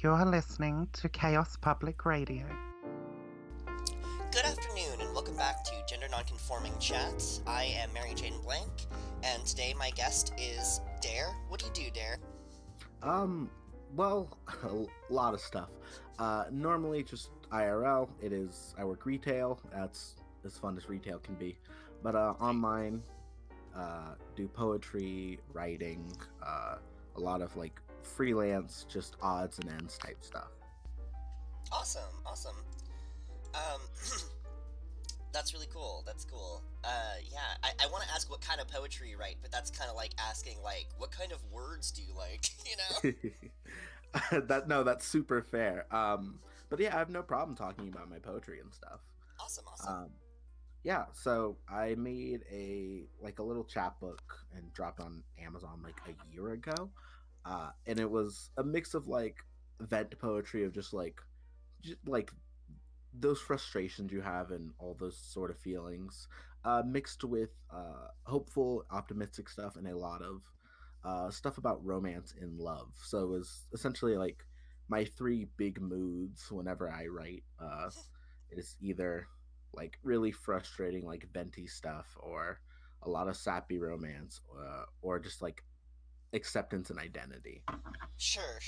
You're listening to Chaos Public Radio. Good afternoon, and welcome back to Gender Non-Conforming Chat. I am Mary Jane Blank, and today my guest is Dare. What do you do, Dare? Well, a lot of stuff. Normally just IRL. I work retail. That's as fun as retail can be. But online, do poetry, writing, a lot of like freelance, just odds and ends type stuff. Awesome. Um, that's really cool. That's cool. Yeah, I want to ask what kind of poetry you write, but that's kind of like asking, like, what kind of words do you like, you know? That's super fair. But yeah, I have no problem talking about my poetry and stuff. Awesome. Yeah, so I made a little chapbook and dropped on Amazon like a year ago. And it was a mix of like vent poetry of just like those frustrations you have and all those sort of feelings, mixed with hopeful, optimistic stuff and a lot of stuff about romance and love. So it was essentially like my three big moods whenever I write. It is either like really frustrating, like venti stuff, or a lot of sappy romance, or just like acceptance and identity. Sure.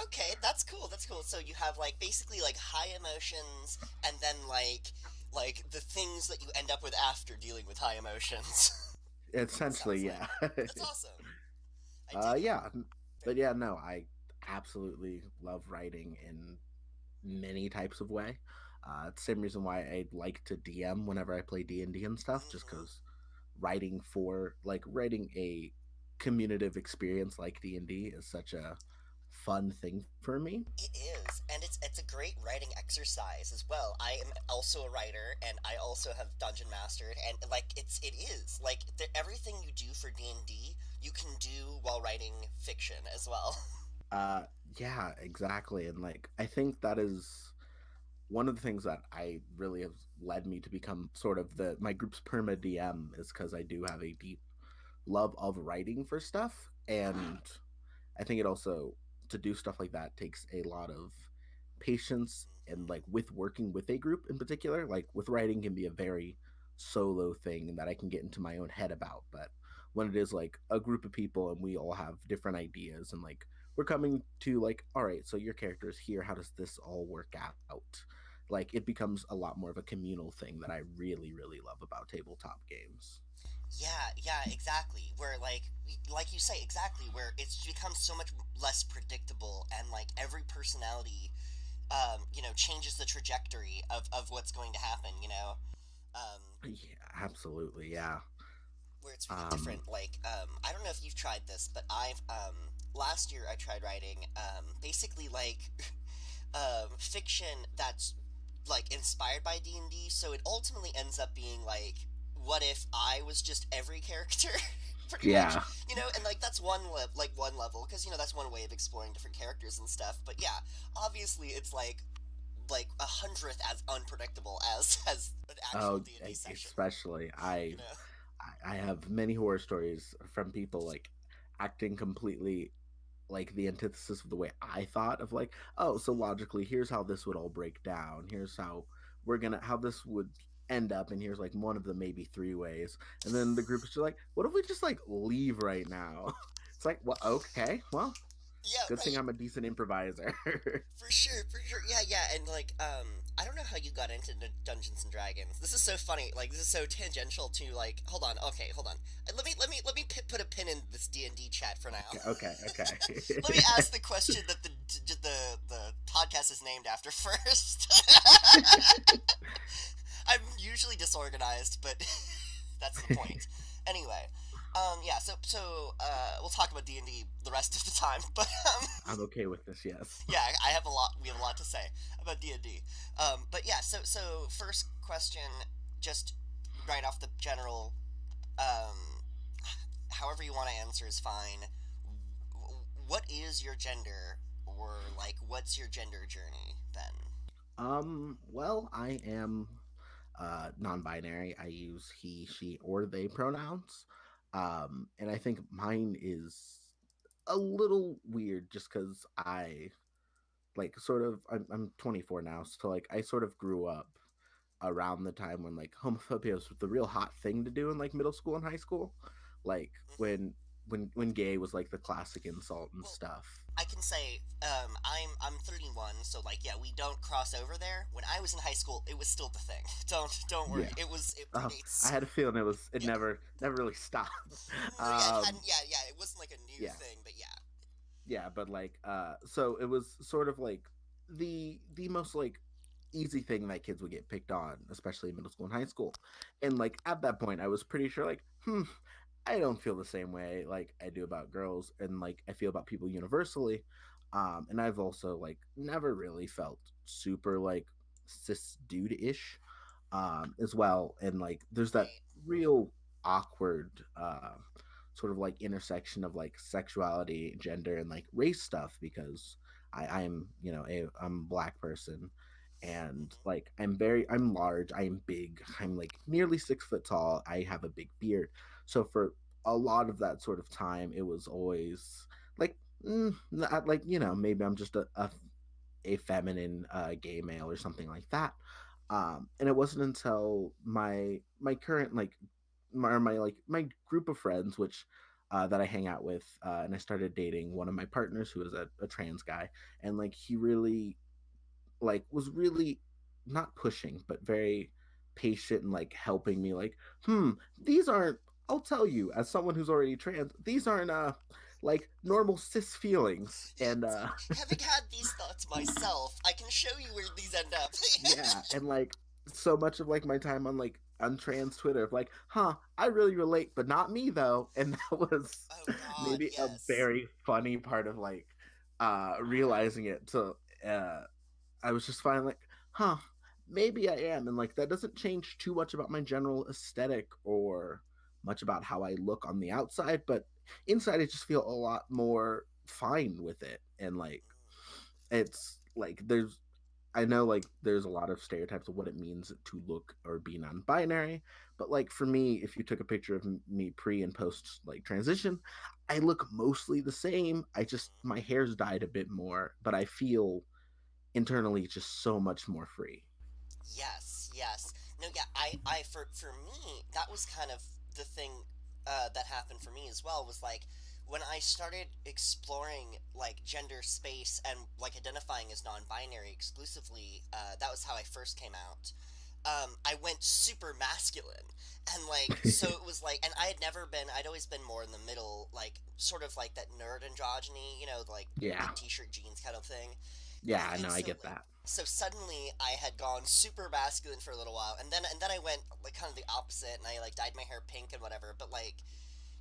Okay, that's cool. So you have like basically like high emotions, and then like the things that you end up with after dealing with high emotions. Essentially, Sounds like yeah. that's awesome. I dig it. Yeah, but yeah, no, I absolutely love writing in many types of way. It's the same reason why I like to DM whenever I play D&D and stuff, just Hmm. because writing a communicative experience like D&D is such a fun thing for me. It is, and it's a great writing exercise as well. I am also a writer, and I also have dungeon mastered, and like it is like everything you do for D&D, you can do while writing fiction as well. Uh, yeah, exactly, and like I think that is one of the things that I really have led me to become sort of the my group's perma DM is because I do have a deep love of writing for stuff, and I think it also to do stuff like that takes a lot of patience and like with working with a group in particular, like with writing can be a very solo thing that I can get into my own head about, but when it is like a group of people and we all have different ideas and like we're coming to like, all right, so your character is here, how does this all work out, like it becomes a lot more of a communal thing that I really love about tabletop games. Yeah, exactly. Where like you say, exactly, where it's become so much less predictable, and like every personality, changes the trajectory of what's going to happen. Um, Yeah, absolutely, yeah. where it's really um different. Like, I don't know if you've tried this, but I've last year I tried writing basically like fiction that's like inspired by D&D. So it ultimately ends up being like, what if I was just every character? Pretty much, yeah. and like that's one level, because that's one way of exploring different characters and stuff. But yeah, obviously it's like a hundredth as unpredictable as an actual Oh, D&D session. especially You know. I have many horror stories from people like acting completely like the antithesis of the way I thought of like, oh, so logically, here's how this would all break down. Here's how this would end up, and here's like one of the maybe three ways. And then the group is just like, what if we just like leave right now? It's like, well, okay, well, Yeah, good thing right. I'm a decent improviser. For sure. Yeah, and like, I don't know how you got into Dungeons and Dragons. This is so funny. Like, this is so tangential to like. Hold on. Okay, hold on. Let me put a pin in this D&D chat for now. Okay. Let me ask the question that the podcast is named after first. I'm usually disorganized, but that's the point. Anyway, yeah. We'll talk about D&D the rest of the time, but I'm okay with this, yes. yeah, I have a lot. We have a lot to say about D&D. But yeah, so first question, just right off the general, um, however you want to answer is fine. What is your gender, or like, what's your gender journey then? Well, I am non-binary. I use he, she, or they pronouns. And I think mine is a little weird just because I like sort of I'm 24 now, so like I sort of grew up around the time when like homophobia was the real hot thing to do in like middle school and high school, like Hmm. when gay was like the classic insult and Well, stuff. I can say I'm 31, so like yeah, we don't cross over there. When I was in high school, it was still the thing. Don't worry. Yeah. It I predates. had a feeling it Yeah. never really stopped. No, yeah, it hadn't. um Yeah. It wasn't like a new yeah, thing, but yeah. yeah, but like so it was sort of like the most like easy thing that kids would get picked on, especially in middle school and high school. And like at that point I was pretty sure like I don't feel the same way like I do about girls and like I feel about people universally. And I've also like never really felt super like cis dude ish as well. And like there's that Right. real awkward sort of like intersection of like sexuality, gender, and like race stuff because I'm I'm a black person, and Hmm. like I'm large, I am big, I'm like nearly 6 foot tall, I have a big beard. So for a lot of that sort of time, it was always like not, like maybe I'm just a feminine gay male or something like that. And it wasn't until my current like my group of friends, which that I hang out with, and I started dating one of my partners who is a trans guy, and like he really like was really not pushing but very patient and like helping me like these aren't, I'll tell you as someone who's already trans, these aren't like normal cis feelings. And It's like, having had these thoughts myself, I can show you where these end up. yeah, and like so much of like my time on trans Twitter of like, I really relate, but not me though. And that was Oh God, maybe a yes. very funny part of like realizing it. So I was just finally like, maybe I am. And like that doesn't change too much about my general aesthetic or much about how I look on the outside, but inside I just feel a lot more fine with it. And like it's like I know like there's a lot of stereotypes of what it means to look or be non-binary, but like for me, if you took a picture of me pre and post like transition, I look mostly the same. I just my hair's dyed a bit more, but I feel internally just so much more free. Yes, yes. No, yeah, for me, that was kind of the thing that happened for me as well, was like when I started exploring like gender space and like identifying as non-binary exclusively, that was how I first came out. I went super masculine, and like so it was like, and I'd always been more in the middle, like sort of like that nerd androgyny, like Yeah, big t-shirt jeans kind of thing. yeah, I And know, I so get like that. so suddenly I had gone super masculine for a little while, and then I went like kind of the opposite, and I like dyed my hair pink and whatever. But like,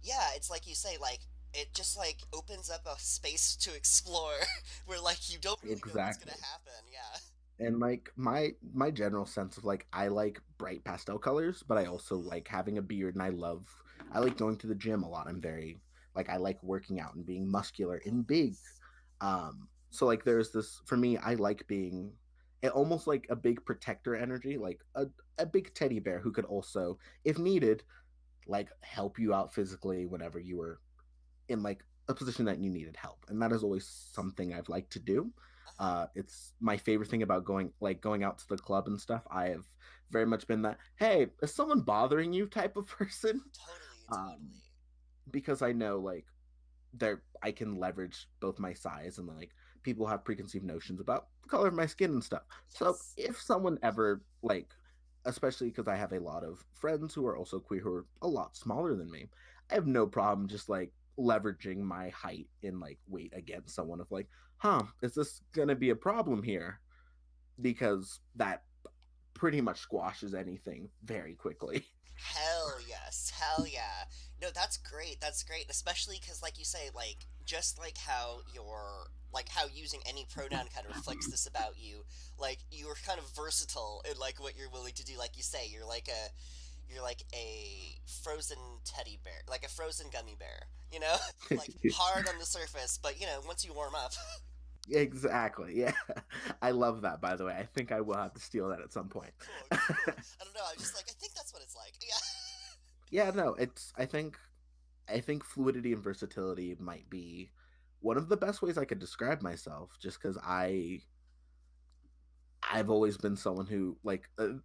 yeah, it's like you say, like it just like opens up a space to explore where like you don't really know what's gonna Exactly. happen. Yeah. And like my general sense of like I like bright pastel colors, but I also Hmm. like having a beard and I like going to the gym a lot. I'm very like I like working out and being muscular Oh, and big. nice. So like there's this for me, I like being almost like a big protector energy, like a big teddy bear who could also, if needed, like help you out physically whenever you were in like a position that you needed help. And that is always something I've liked to do. Uh huh. It's my favorite thing about going out to the club and stuff. I have very much been that, hey, is someone bothering you type of person. Totally, um totally. because I know like there I can leverage both my size and like people have preconceived notions about the color of my skin and stuff. So Yes. if someone ever like, especially because I have a lot of friends who are also queer who are a lot smaller than me, I have no problem just like leveraging my height and like weight against someone of like, is this gonna be a problem here? Because that pretty much squashes anything very quickly. Hell yes, hell yeah. No, that's great. That's great, especially because, like you say, like just like how how using any pronoun kind of reflects this about you. Like you're kind of versatile in like what you're willing to do. Like you say, you're like a frozen teddy bear, like a frozen gummy bear. Like hard on the surface, but once you warm up. Exactly. Yeah. I love that, by the way. I think I will have to steal that at some point. Cool, cool. I don't know. I just like I think that's what it's like. Yeah. Yeah, no, it's I think fluidity and versatility might be one of the best ways I could describe myself just cuz I've always been someone who like the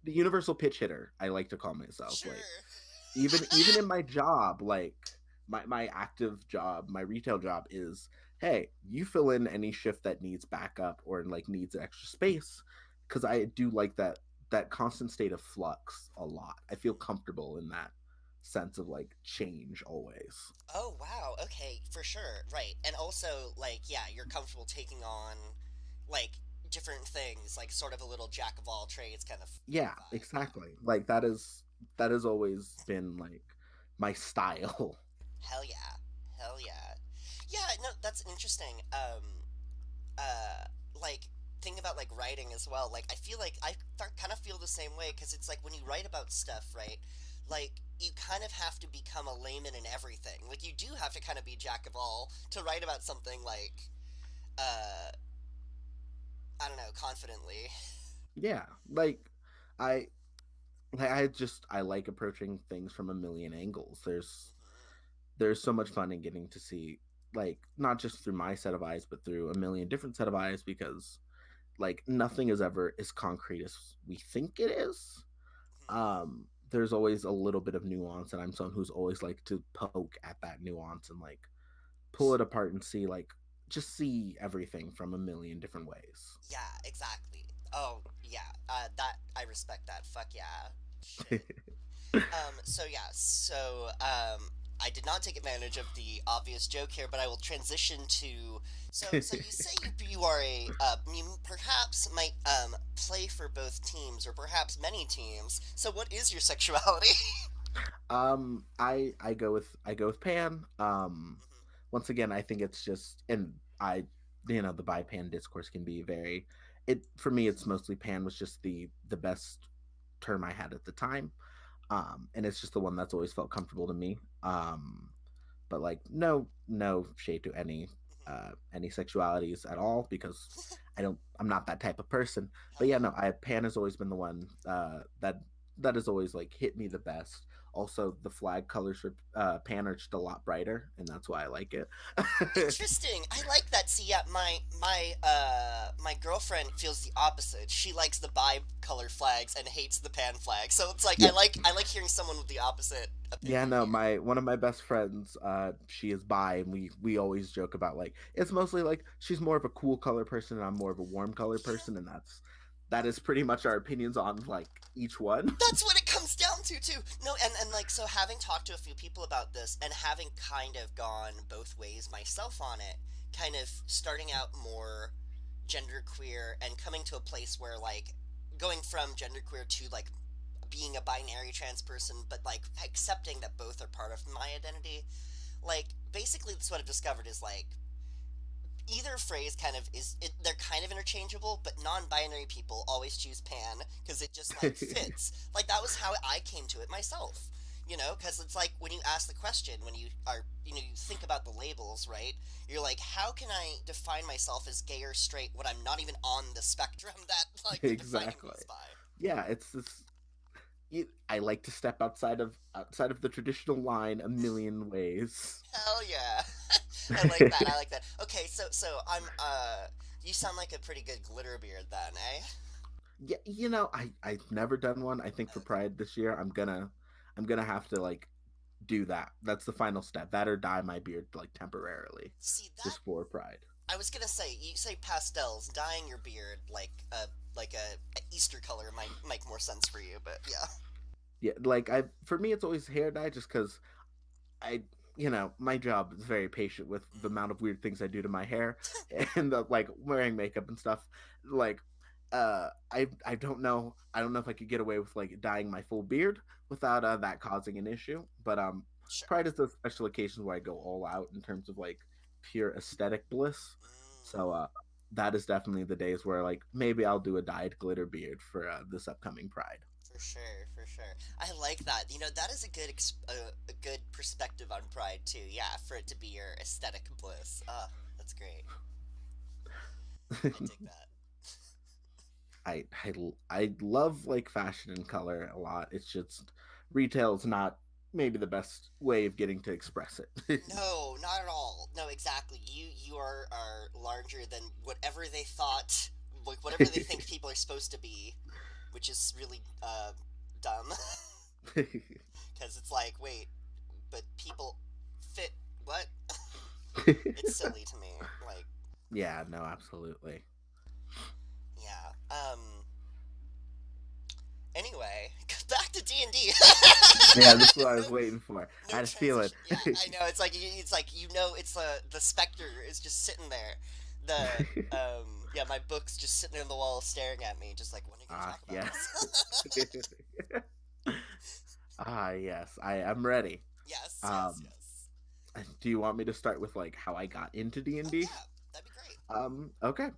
universal pitch hitter. I like to call myself Sure. like even in my job, like my active job, my retail job is, hey, you fill in any shift that needs backup or like needs extra space, because I do like that constant state of flux a lot. I feel comfortable in that sense of like change always. Oh wow, okay, for sure, right. And also, like, yeah, you're comfortable taking on, like, different things, like, sort of a little jack of all trades kind of Yeah, vibe, yeah. exactly. Like that has always been like my style. Hell yeah. Hell yeah. Yeah, no, that's interesting. Uh, like, think about, like, writing as well. Like, I feel like kind of feel the same way, because it's like when you write about stuff, right? Like, you kind of have to become a layman in everything. Like, you do have to kind of be jack of all to write about something, like, uh, I don't know, confidently. Yeah, like I I like approaching things from a million angles. There's so much fun in getting to see, like, not just through my set of eyes but through a million different set of eyes, because like nothing is ever as concrete as we think it is. There's always a little bit of nuance, and I'm someone who's always like to poke at that nuance and like pull it apart and see, like, just see everything from a million different ways. Yeah, exactly. Oh, yeah. That I respect that. Fuck yeah. Shit. So yeah, I did not take advantage of the obvious joke here, but I will transition to. So you say you are you perhaps might play for both teams or perhaps many teams. So what is your sexuality? I go with Pan. Once again, I think it's just, and I, the bi Pan discourse can be very, it for me it's mostly Pan was just the best term I had at the time. And it's just the one that's always felt comfortable to me. But like no shade to any sexualities at all, because I'm not that type of person. Hell But yeah, yeah. no, I Pan has always been the one that has always like hit me the best. Also, the flag colors for Pan are just a lot brighter, and that's why I like it. Interesting. I like that. See, yeah, my girlfriend feels the opposite. She likes the bi-color flags and hates the pan flag. So it's like Yeah, I like hearing someone with the opposite yeah, opinion no, here. my one of my best friends, she is bi, and we always joke about like it's mostly like she's more of a cool color person, and I'm more of a warm color Yeah, person, and that is pretty much our opinions on like each one. that's what it comes down to too. No, and like so having talked to a few people about this and having kind of gone both ways myself on it, kind of starting out more genderqueer and coming to a place where like going from genderqueer to like being a binary trans person, but like accepting that both are part of my identity. Like basically, that's what I've discovered is like either phrase kind of they're kind of interchangeable, but non-binary people always choose pan because it just like fits. Like that was how I came to it myself. You know, because it's like when you ask the question, when you are, you think about the labels, right? You're like, how can I define myself as gay or straight when I'm not even on the spectrum that like you're defining me Exactly. as by? Yeah, it's this. I like to step outside of the traditional line a million ways. Hell yeah. I like that. I like that. Okay, so I'm you sound like a pretty good glitter beard then, eh? Yeah, I've never done one. I think for Okay. Pride this year, I'm gonna have to like do that. That's the final step. That or dye my beard like temporarily, See that just for Pride. I was gonna say you say pastels, dyeing your beard like a Easter color might make more sense for you, but yeah. Yeah, like I for me it's always hair dye, just because I my job is very patient with the Mm. amount of weird things I do to my hair and the, like wearing makeup and stuff. Like I don't know if I could get away with like dyeing my full beard without that causing an issue. But Sure. Pride is those special occasions where I go all out in terms of like pure aesthetic bliss. Mm. So that is definitely the days where like maybe I'll do a dyed glitter beard for this upcoming Pride. For sure, for sure. I like that. You know, that is a a good perspective on Pride too. Yeah, for it to be your aesthetic bliss. Ah, that's great. I dig that. I love like fashion and color a lot. It's just retail's not maybe the best way of getting to express it. No, not at all. No, exactly. You are larger than whatever they thought like whatever they think people are supposed to be, which is really dumb. Because it's like, wait, but people fit what? It's silly to me. Like, Yeah, no, absolutely. yeah. Anyway, back to D&D. Yeah, this is what I was no, waiting for. no I had a feeling. transition. Yeah, I know. It's like it's the specter is just sitting there. Yeah, my book's just sitting on the wall staring at me, just like, when are you gonna talk about Yeah. this? Yes, I'm ready. Yes, yes, Um, yes. do you want me to start with like how I got into D and Oh D? yeah, that'd be great. Okay.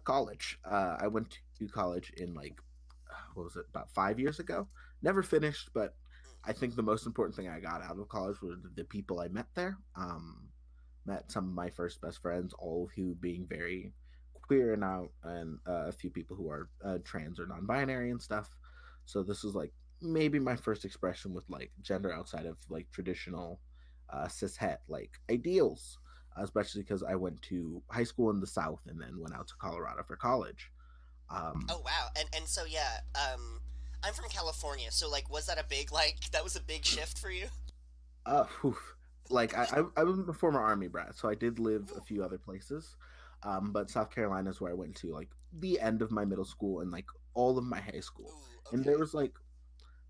College. I went to college in like what was it, about 5 years ago? Never finished, but Mm. I think the most important thing I got out of college were the people I met there. Met some of my first best friends, all of who being very queer and out, and a few people who are trans or non-binary and stuff. So this was like maybe my first expression with like gender outside of like traditional cis het like ideals, especially because I went to high school in the South and then went out to Colorado for college. Um, Oh wow, and so yeah, I'm from California, so like, was that a big that was a big shift for you? oof. Like I was a former army brat, so I did live a Ooh, few other places. But South Carolina is where I went to like the end of my middle school and like all of my high school. ooh, And okay.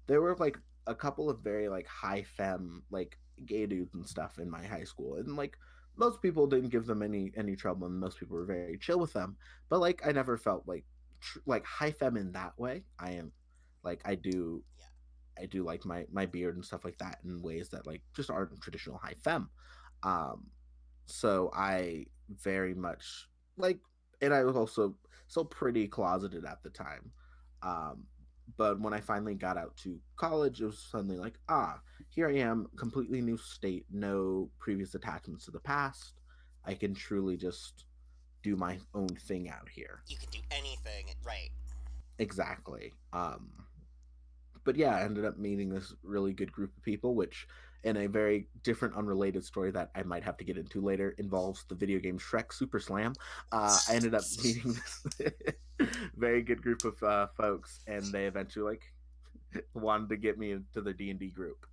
there were like a couple of very like high femme like gay dudes and stuff in my high school, and like most people didn't give them any trouble, and most people were very chill with them. But like I never felt like like high femme in that way. I am like Yeah. I do like my beard and stuff like that in ways that like just aren't traditional high femme. Um, so I very much like, and I was also still pretty closeted at the time. Um, but when I finally got out to college, it was suddenly like, here I am, completely new state, no previous attachments to the past. I can truly just do my own thing out here. You can do anything, right? Exactly. But yeah, I ended up meeting this really good group of people, which, in a very different, unrelated story that I might have to get into later, involves the video game Shrek Super Slam. I ended up meeting this very good group of folks, and they eventually like wanted to get me into the D&D group.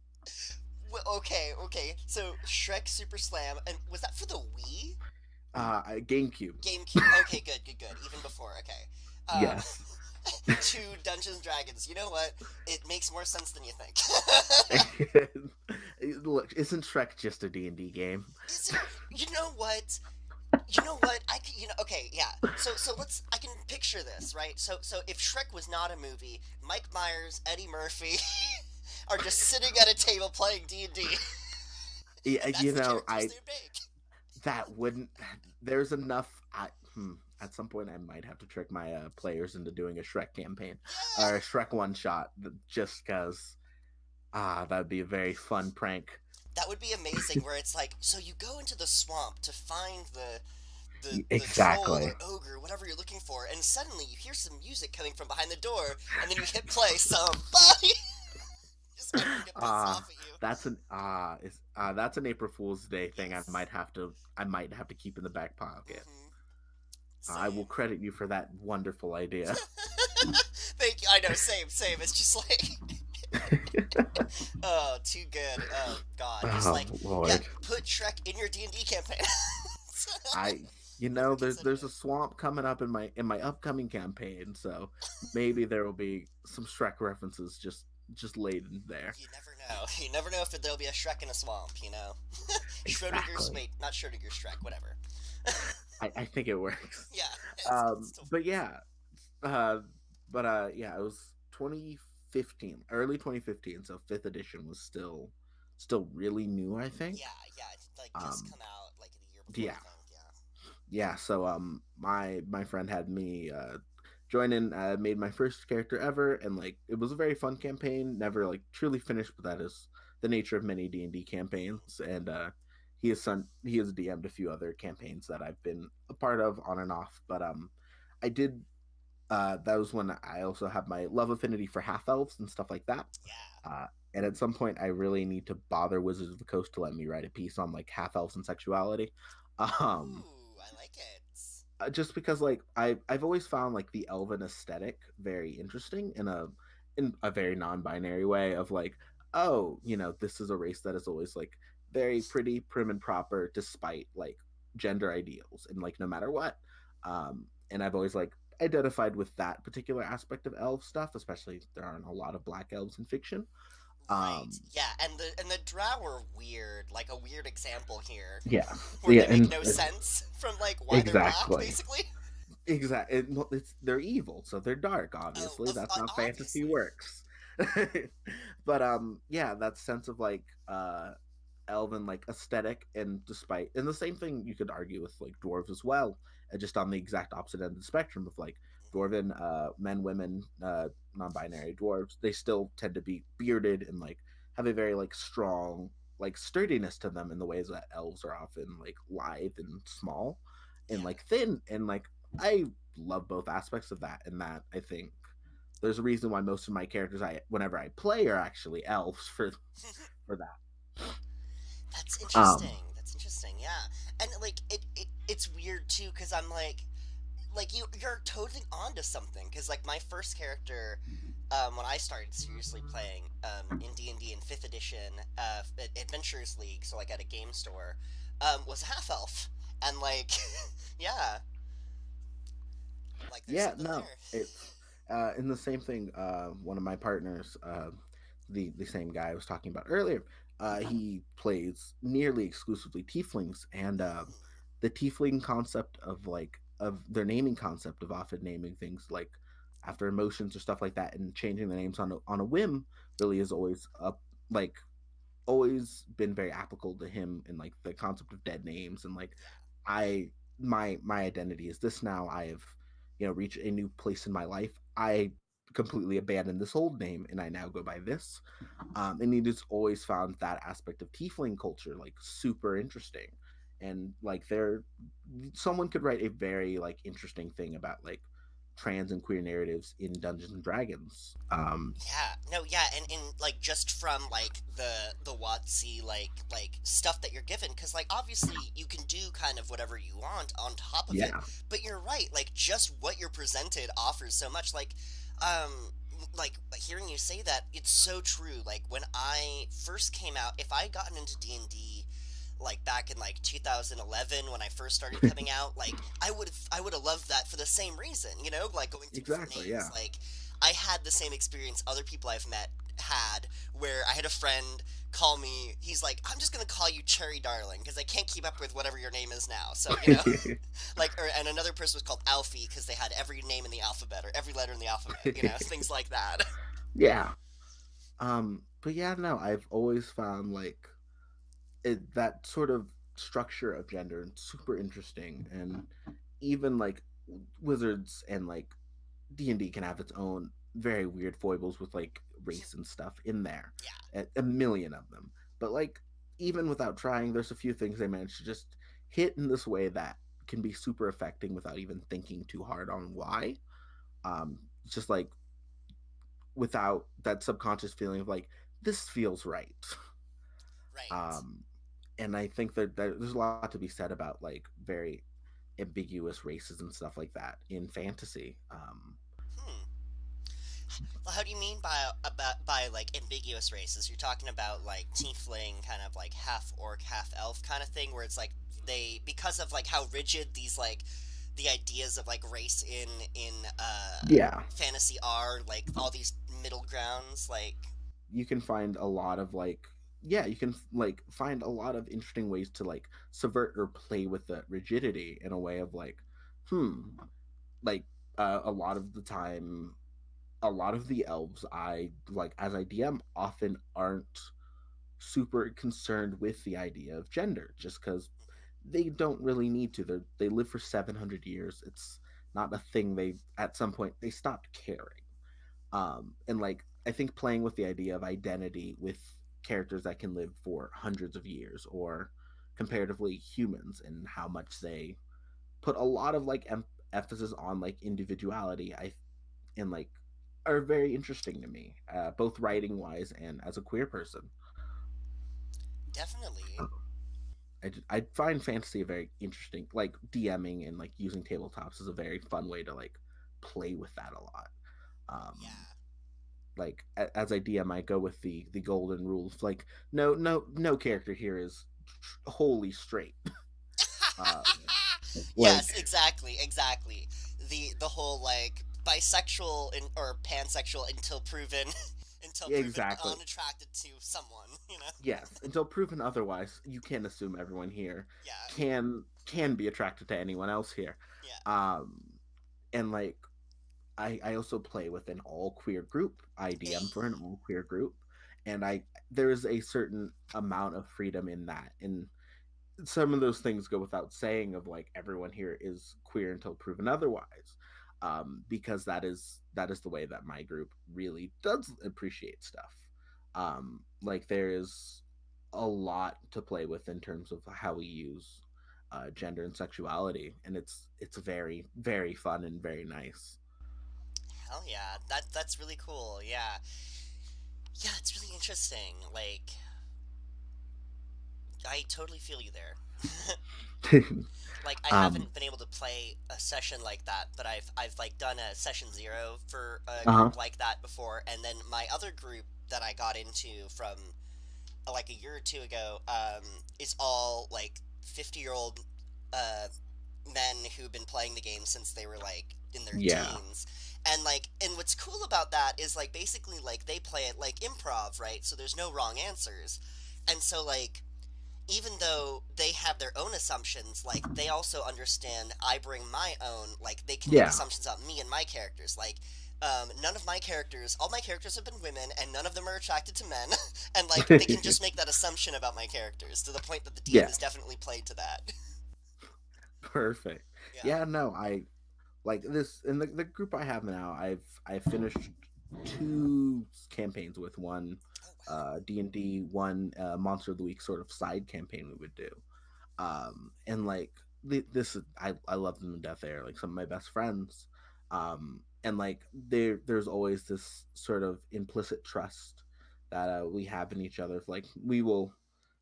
Well, okay, okay. So Shrek Super Slam, and was that for the Wii? GameCube. GameCube. Okay, good, good, good. Even before, okay. Um, Yes. to Dungeons Dragons. You know what? It makes more sense than you think. Look, isn't Shrek just a D&D game? Is it? You know what? You know what? Okay, yeah. So let's. I can picture this, right? So if Shrek was not a movie, Mike Myers, Eddie Murphy, are just sitting at a table playing D&D, Yeah, and that's the characters I they make. that wouldn't. There's enough. At some point, I might have to trick my players into doing a Shrek campaign Yeah. or a Shrek one shot, just because that'd be a very fun prank. That would be amazing. Where it's like, so you go into the swamp to find the troll Exactly. or ogre, whatever you're looking for, and suddenly you hear some music coming from behind the door, and then you hit play. Somebody, just everyone get pissed Uh off at you. that's an April Fool's Day thing. Yes. I might have to keep in the back pocket. Mm-hmm. I will Same. credit you for that wonderful idea. Thank you. I know. Same. Same. It's just like, oh, too good. Oh God. Just Oh like, yeah. Lord. Put Shrek in your D&D campaign. I Nothing gets into there's a it. swamp coming up in my upcoming campaign, so maybe there will be some Shrek references just laid in there. You never know. You never know if there'll be a Shrek in a swamp. You know. Schrodinger's. Exactly. Wait, not Schrodinger's Shrek. Whatever. I think it works. Yeah. It's still. But yeah, uh, yeah, it was 2015, early 2015, so fifth edition was still really new, I think. Yeah. Yeah. It's like just Um, come out like the year before. I yeah, think. Yeah. yeah. So my friend had me join in, made my first character ever, and like it was a very fun campaign. Never like truly finished, but that is the nature of many D&D campaigns. And he has DM'd a few other campaigns that I've been a part of on and off. But I did that was when I also have my love affinity for half elves and stuff like that. Yeah. Uh, and at some point, I really need to bother Wizards of the Coast to let me write a piece on like half elves and sexuality. Um, Ooh, I like it. just because like I've always found like the elven aesthetic very interesting in a very non-binary way of like, oh, this is a race that is always like very pretty, prim and proper despite like gender ideals and like no matter what. And I've always like identified with that particular aspect of elf stuff, especially there aren't a lot of black elves in fiction. Right. um Yeah, and the drow are weird, like a weird example here, yeah, where yeah, they make and no sense from like why they're black, exactly. basically. Exactly. It's they're evil, so they're dark. Oh, Obviously, that's how fantasy obviously. works. But yeah, that sense of like elven like aesthetic, and despite and the same thing you could argue with like dwarves as well, just on the exact opposite end of the spectrum of like dwarven men, women, non-binary dwarves. They still tend to be bearded and like have a very like strong like sturdiness to them in the ways that elves are often like lithe and small and Yeah. like thin and like I love both aspects of that, and that I think there's a reason why most of my characters I whenever I play are actually elves for that. That's Um, interesting. That's interesting. Yeah, and like it's weird too because I'm like you're totally onto something because like my first character when I started seriously playing in D&D in 5th edition Adventures League, so like at a game store, was half elf, and like yeah, like there's yeah, something no, there. it's and the same thing. One of my partners, the same guy I was talking about earlier, he plays nearly exclusively tieflings, and the tiefling concept of like of their naming concept of often naming things like after emotions or stuff like that, and changing the names on a whim really is always up like always been very applicable to him in like the concept of dead names and like Yeah, I my identity is this now. I have reached a new place in my life. I completely abandoned this old name and I now go by this. And he just always found that aspect of tiefling culture like super interesting, and like there someone could write a very like interesting thing about like trans and queer narratives in Dungeons and Dragons. yeah, no, yeah, and like just from like the WotC like stuff that you're given, because like obviously you can do kind of whatever you want on top of it, Yeah. but you're right, like just what you're presented offers so much. Like hearing you say that, it's so true. Like when I first came out, if I had gotten into D&D like back in like 2011 when I first started coming out, like I would have loved that for the same reason, like going through different Exactly. names. Yeah. Like I had the same experience other people I've met had, where I had a friend call me. He's like, "I'm just gonna call you Cherry Darling because I can't keep up with whatever your name is now." So like, and another person was called Alfie because they had every name in the alphabet or every letter in the alphabet, things like that. Yeah. But yeah, no, I've always found like that sort of structure of gender super interesting, and even like wizards and like D&D can have its own very weird foibles with like race and stuff in there, Yeah, a million of them. But like even without trying, there's a few things they manage to just hit in this way that can be super affecting without even thinking too hard on why. It's just like without that subconscious feeling of like this feels right. right. um and I think that there's a lot to be said about like very ambiguous races and stuff like that in fantasy. Hmm. Well, how do you mean by like ambiguous races? You're talking about like tiefling, kind of like half orc, half elf kind of thing, where it's like they, because of like how rigid these like the ideas of like race in Yeah, fantasy are, like all these middle grounds, like you can find a lot of like yeah, you can like find a lot of interesting ways to like subvert or play with the rigidity in a way of like hmm like a lot of the time a lot of the elves I like as I DM often aren't super concerned with the idea of gender just because they don't really need to. They live for 700 years. It's not a thing. They at some point they stopped caring. And like I think playing with the idea of identity with characters that can live for hundreds of years or comparatively humans and how much they put a lot of like emphasis on like individuality I and like are very interesting to me, both writing wise and as a queer person. definitely. I find fantasy a very interesting, like DMing and like using tabletops is a very fun way to like play with that a lot. Um, Yeah. like as I DM, I go with the golden rules. Like no character here is wholly straight. Uh, Yes, like exactly. The whole like bisexual or pansexual until proven until proven exactly. unattracted to someone, you know? Yes, until proven otherwise, you can assume everyone here Yeah. can be attracted to anyone else here. Yeah. Um, and like I also play with an all queer group. I DM for an Hey. all queer group, and I there's a certain amount of freedom in that. And some of those things go without saying. Of like everyone here is queer until proven otherwise, because that is the way that my group really does appreciate stuff. Like there is a lot to play with in terms of how we use gender and sexuality, and it's very very fun and very nice. Hell yeah. That's really cool. Yeah. Yeah, it's really interesting. Like I totally feel you there. Like I um haven't been able to play a session like that, but I've like done a session 0 for a uh-huh group like that before, and then my other group that I got into from like a year or two ago is all like 50-year-old uh, men who've been playing the game since they were like in their yeah teens. And like, and what's cool about that is like basically like they play it like improv, right? So there's no wrong answers. And so like even though they have their own assumptions, like they also understand I bring my own, like they can make yeah assumptions about me and my characters. Like none of my characters, all my characters have been women, and none of them are attracted to men, and like they can just make that assumption about my characters to the point that the DM yeah is definitely played to that. perfect. Yeah. Yeah, no, I like this in the group I have now. I've finished two campaigns with one Oh wow. D&D, one monster of the week sort of side campaign we would do. And like this I love them to death. They're like some of my best friends. And like there's always this sort of implicit trust that we have in each other. Like we will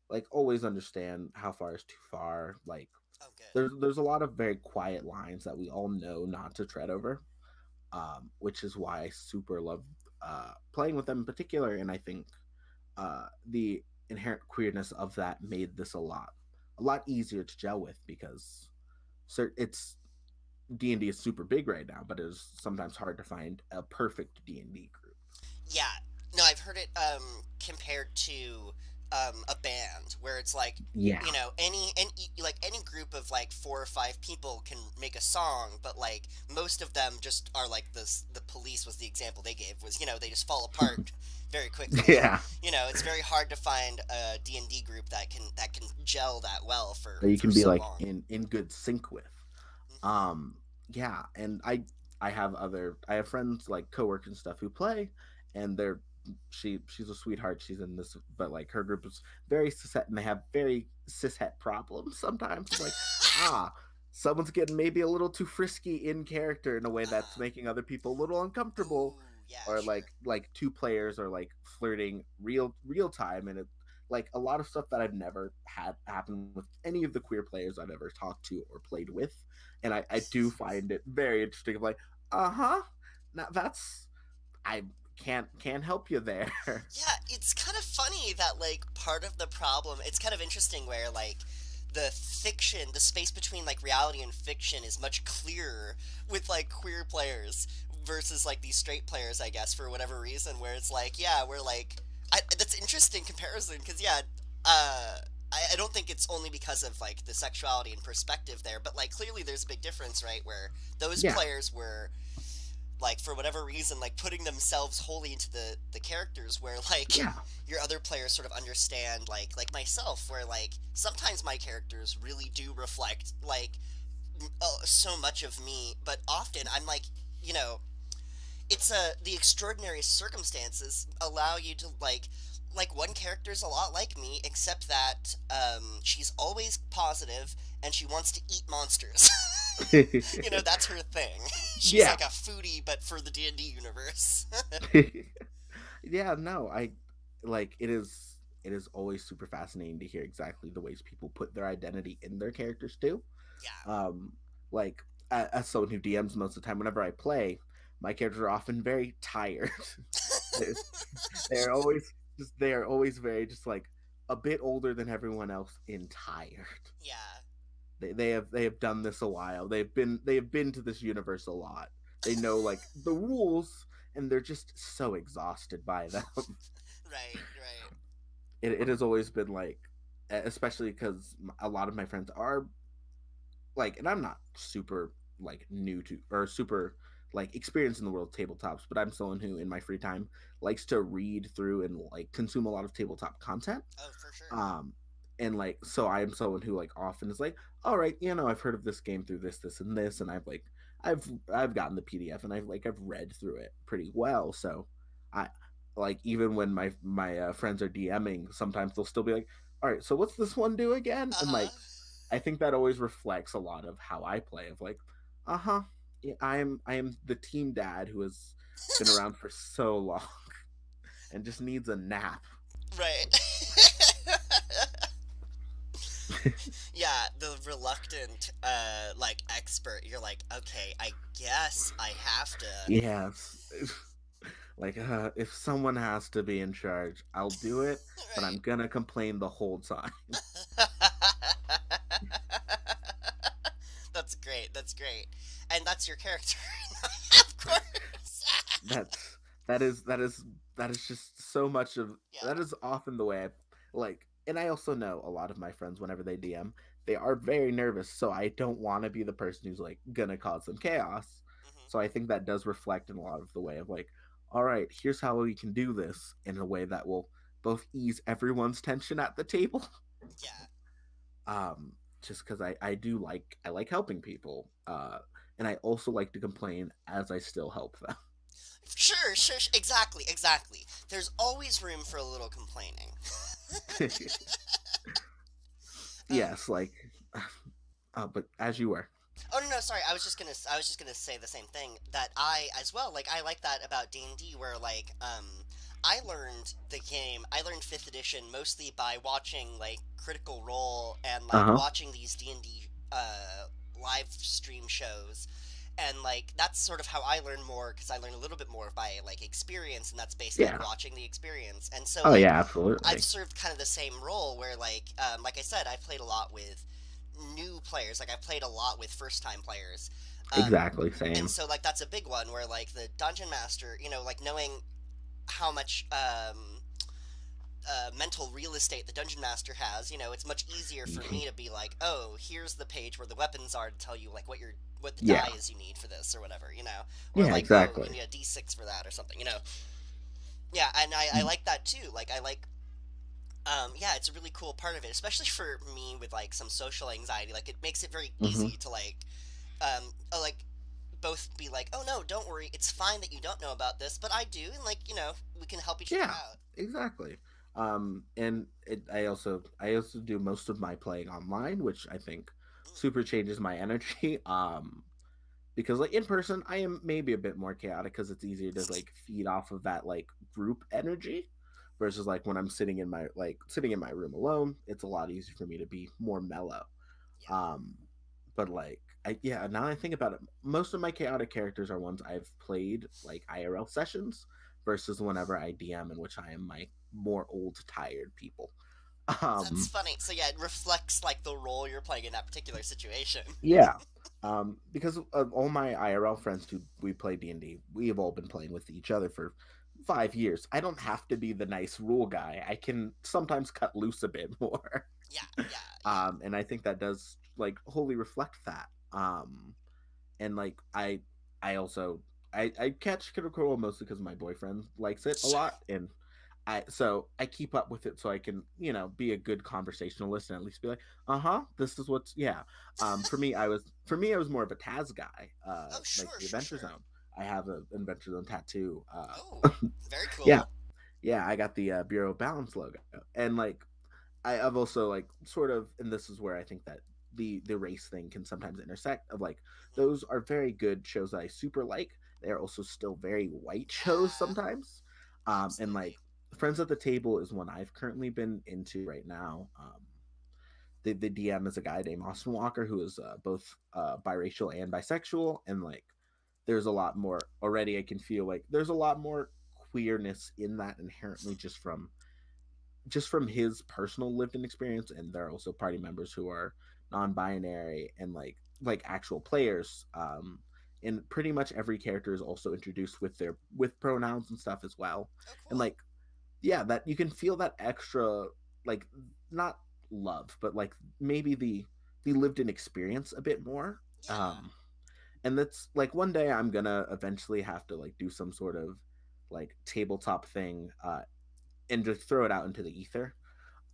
like always understand how far is too far. Like Oh good. there's a lot of very quiet lines that we all know not to tread over, which is why I super love playing with them in particular. And I think the inherent queerness of that made this a lot easier to gel with because it's D&D is super big right now, but it's sometimes hard to find a perfect D&D group. Yeah. No, I've heard it compared to a band where it's like Yeah, you know any group of like 4 or 5 people can make a song, but like most of them just are like this. The Police was the example they gave, was they just fall apart very quickly. yeah. It's very hard to find a D&D group that can gel that well That you for can be so like long. in good sync with. Hmm. Um, yeah, and I have friends like coworkers and stuff who play, and she's a sweetheart. She's in this, but like her group is very cishet, and they have very cishet problems sometimes. It's like someone's getting maybe a little too frisky in character in a way that's uh, making other people a little uncomfortable, ooh, yeah, or sure. like two players are like flirting real time, and it like a lot of stuff that I've never had happen with any of the queer players I've ever talked to or played with. And I do find it very interesting. I'm like, uh-huh. Now that's I can't help you there. Yeah, it's kind of funny that like part of the problem, it's kind of interesting where like the space between like reality and fiction is much clearer with like queer players versus like these straight players, I guess, for whatever reason, where it's like, yeah, we're like that's interesting comparison because yeah, I don't think it's only because of like the sexuality and perspective there, but like clearly there's a big difference, right? Where those Yeah. players were like for whatever reason like putting themselves wholly into the characters, where like Yeah. your other players sort of understand like myself, where like sometimes my characters really do reflect like so much of me, but often I'm like, you know it's the extraordinary circumstances allow you to like one character's a lot like me, except that she's always positive and she wants to eat monsters. That's her thing. She's Yeah. like a foodie, but for the D&D universe. Yeah, no, I like it is it is always super fascinating to hear exactly the ways people put their identity in their characters too. Yeah. Um, like as someone who DMs most of the time, whenever I play, my characters are often very tired. they're, they're always they are always very just like a bit older than everyone else and tired. Yeah. They have done this a while. They have been to this universe a lot. They know like the rules, and they're just so exhausted by them. Right, right. It has always been like, especially because a lot of my friends are like, and I'm not super like new to or super like experienced in the world of tabletops, but I'm someone who in my free time likes to read through and like consume a lot of tabletop content. Oh, for sure. um and like, so I am someone who like often is like, all right, I've heard of this game through this and this, and I've gotten the PDF, and I've read through it pretty well. So I like, even when my friends are DMing, sometimes they'll still be like, all right, so what's this one do again? And Uh-huh. like, I think that always reflects a lot of how I play, of like, uh-huh, yeah, I am the team dad who has been around for so long and just needs a nap. Right. Yeah, the reluctant like expert. You're like, "Okay, I guess I have to." Yes. Like, if someone has to be in charge, I'll do it, but I'm Right. gonna complain the whole time. That's great. That's great. And that's your character. Of course. That's that is just so much of Yeah. that is often the way I like. And I also know a lot of my friends, whenever they DM, they are very nervous, so I don't want to be the person who's like gonna cause them chaos. Hmm. So I think that does reflect in a lot of the way of like, all right, here's how we can do this in a way that will both ease everyone's tension at the table. Yeah. um just because I like helping people, and I also like to complain as I still help them. Sure, sure, exactly, exactly. There's always room for a little complaining. Um, Yes, like, but as you were. oh no, no, sorry. I was just gonna say the same thing that I as well. Like I like that about D&D, where like I learned the game. I learned fifth edition mostly by watching like Critical Role and Uh like huh. watching these D&D live stream shows. And like that's sort of how I learn more because I learn a little bit more by like experience, and that's based on Yeah. watching the experience. And so Oh like yeah, I've absolutely. served kind of the same role where like I said, I played a lot with new players. Like I played a lot with first time players. Um, Exactly. and Same. so like that's a big one where like the dungeon master, like knowing how much mental real estate the dungeon master has, it's much easier for me to be like, oh, here's the page where the weapons are to tell you like what the Yeah. die is you need for this or whatever, or Yeah. like, oh, you Exactly. need a D6 for that or something. Yeah, and I like that too. Like I like yeah, it's a really cool part of it, especially for me with like some social anxiety. Like it makes it very Hmm. easy to like both be like, oh no, don't worry, it's fine that you don't know about this, but I do, and like we can help each other Yeah. out. Exactly. And I also do most of my playing online, which I think Mm, super changes my energy. Because like in person, I am maybe a bit more chaotic because it's easier to like feed off of that like group energy, versus like when I'm sitting in my room alone, it's a lot easier for me to be more mellow. yeah, um but like, yeah, now that I think about it, most of my chaotic characters are ones I've played like IRL sessions, versus whenever I DM, in which I am my more old tired people. that's um funny. So yeah, it reflects like the role you're playing in that particular situation. Yeah. Because of all my IRL friends who we play D&D, we have all been playing with each other for 5 years. I don't have to be the nice rule guy. I can sometimes cut loose a bit more. Yeah, yeah, yeah. And I think that does like wholly reflect that. And like I also I catch Critical Role mostly because my boyfriend likes it a Sure. lot, and I keep up with it so I can be a good conversationalist and at least be like, this is what's, yeah. For me I was more of a Taz guy, Oh, like sure, the sure, Adventure sure. Zone. I have an Adventure Zone tattoo. Oh, very Yeah, cool. yeah, I got the Bureau of Balance logo, and like I've also like sort of, and this is where I think that the race thing can sometimes intersect. Of like, Hmm. those are very good shows that I super like. They are also still very white shows Yeah, sometimes, and like absolutely. Friends at the Table is one I've currently been into right now. The DM is a guy named Austin Walker who is both biracial and bisexual, and like there's a lot more already. I can feel like there's a lot more queerness in that inherently just from his personal lived-in experience, and there are also party members who are non-binary and like actual players. And pretty much every character is also introduced with pronouns and stuff as well, Oh, and cool. like yeah, that you can feel that extra, like, not love, but like maybe the lived in experience a bit more. Yeah. And that's like one day I'm gonna eventually have to like do some sort of like tabletop thing, and just throw it out into the ether.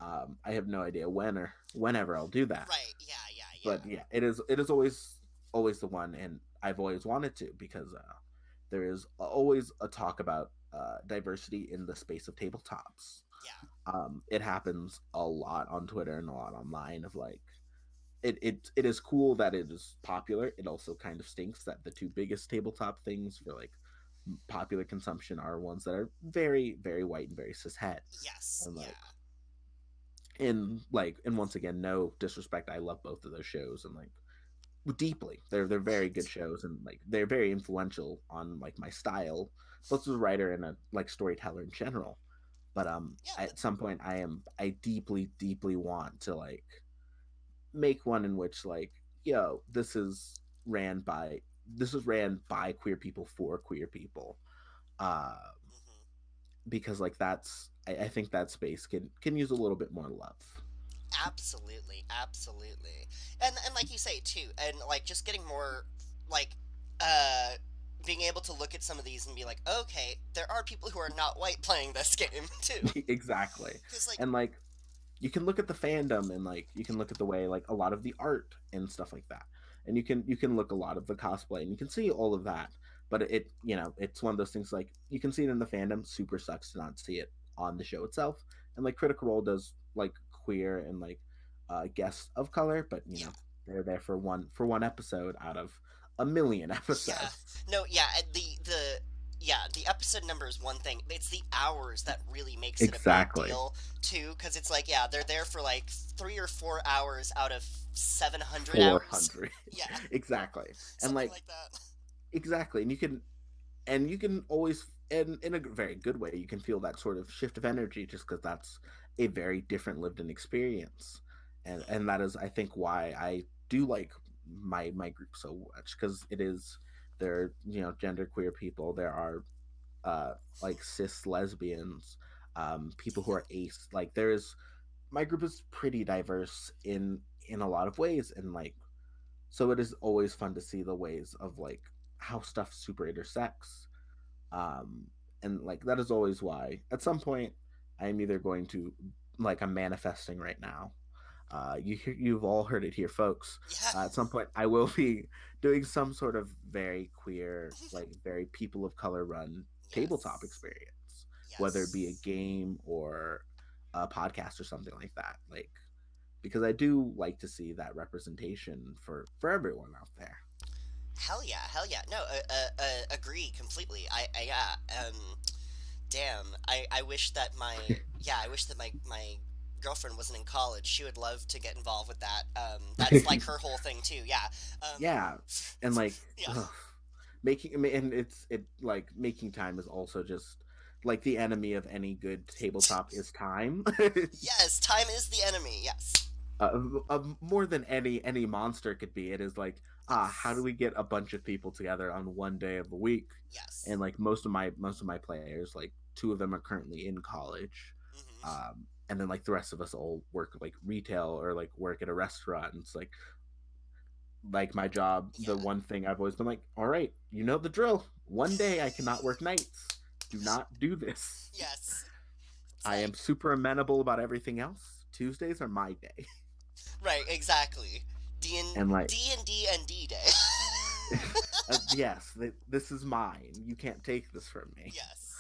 I have no idea when or whenever I'll do that, Right. Yeah. Yeah. but Yeah. yeah, it is always the one, and I've always wanted to, because there is always a talk about diversity in the space of tabletops. Yeah. It happens a lot on Twitter and a lot online of like it is cool that it is popular. It also kind of stinks that the two biggest tabletop things for like popular consumption are ones that are very very white and very cishet, Yes. and Yeah. and once again, no disrespect, I love both of those shows, and like deeply, they're very good Right. shows, and like they're very influential on like my style, both as a writer and a like storyteller in general. But Yeah. at some point I deeply deeply want to like make one in which like, yo, this is ran by queer people for queer people, uh Hmm. because like I think that space can use a little bit more love. Absolutely. Absolutely. And like you say too, and like just getting more like uh being able to look at some of these and be like, okay, there are people who are not white playing this game too. Exactly. Because like, And like you can look at the fandom, and like you can look at the way like a lot of the art and stuff like that, and you can look a lot of the cosplay, and you can see all of that. But it's one of those things, like you can see it in the fandom. Super sucks to not see it on the show itself. And like Critical Role does like queer and like guests of color, but yeah. they're there for one episode out of a million Yeah. episodes. No, yeah, the yeah, the episode number is one thing. It's the hours that really makes it a big Exactly. deal too, because it's like, yeah, they're there for like 3 or 4 hours out of 700 hours. 400. Yeah, Exactly. And something like like that. exactly, and you can always, in a very good way, you can feel that sort of shift of energy, just because that's a very different lived in experience. Hmm. And that is, I think, why I do like my group so much, because it is, there are, gender queer people, there are uh like cis lesbians, people who Yeah. are ace, like there is, my group is pretty diverse in a lot of ways, and like so it is always fun to see the ways of like how stuff super intersects. um and like that is always why at some point I'm either going to, like, I'm manifesting right now, you've all heard it here, folks. Yeah. At some point I will be doing some sort of very queer, like very people of color run tabletop Yes. experience, whether it be a Yes. game or a podcast or something like that, like, because I do like to see that representation for everyone out there. Hell yeah, hell yeah. No, agree completely. Yeah. Damn. I wish that I wish that my girlfriend wasn't in college. She would love to get involved with that. That's like her whole thing too. Yeah. Um, Yeah, and like, yeah. ugh, and it like making time is also just like the enemy of any good tabletop is time. Yes, time is the enemy. Yes. More than any monster could be, it is like, how do Yes. we get a bunch of people together on one day of the week? Yes. And like most of my players, like two of them are currently in college, Hmm. and then like the rest of us all work like retail or like work at a restaurant. And it's like my job, the Yeah. one thing I've always been like, all right, you know the drill. One day I cannot work nights. Do not do this. Yes. It's I am like super amenable about everything else. Tuesdays are my day. right, exactly. D and And like, D and D and D day. yes, this is mine. You can't take this from me. Yes.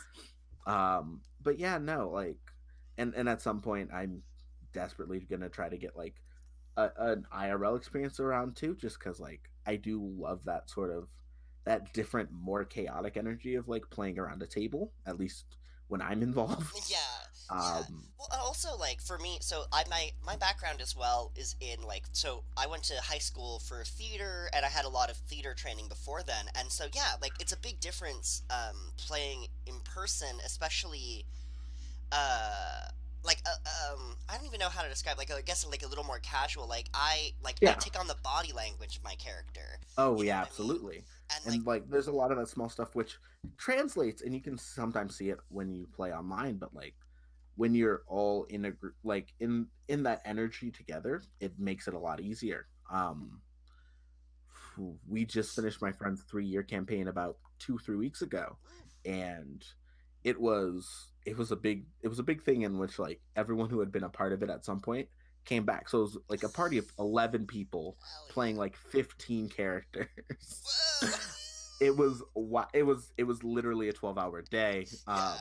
But yeah, no, like, and at some point I'm desperately gonna try to get like an IRL experience around too, just because like I do love that different, more chaotic energy of like playing around a table, at least when I'm involved. Yeah, yeah. Um, Well, and also like for me, so my background as well is in like so I went to high school for theater and I had a lot of theater training before then, and so yeah, like it's a big difference playing in person, especially uh like I don't even know how to describe, like I guess like a little more casual, like I yeah. take on the body language of my character, Oh you know yeah, what I mean? absolutely. And like And like there's a lot of that small stuff which translates and you can sometimes see it when you play online, but like when you're all in a group like in that energy together, it makes it a lot easier. We just finished my friend's 3-year campaign about 2 3 weeks ago, and it was a big thing in which like everyone who had been a part of it at some point came back. So it was like a party of 11 people hell playing yeah. like 15 characters. Whoa. It was literally a 12-hour day. Yeah.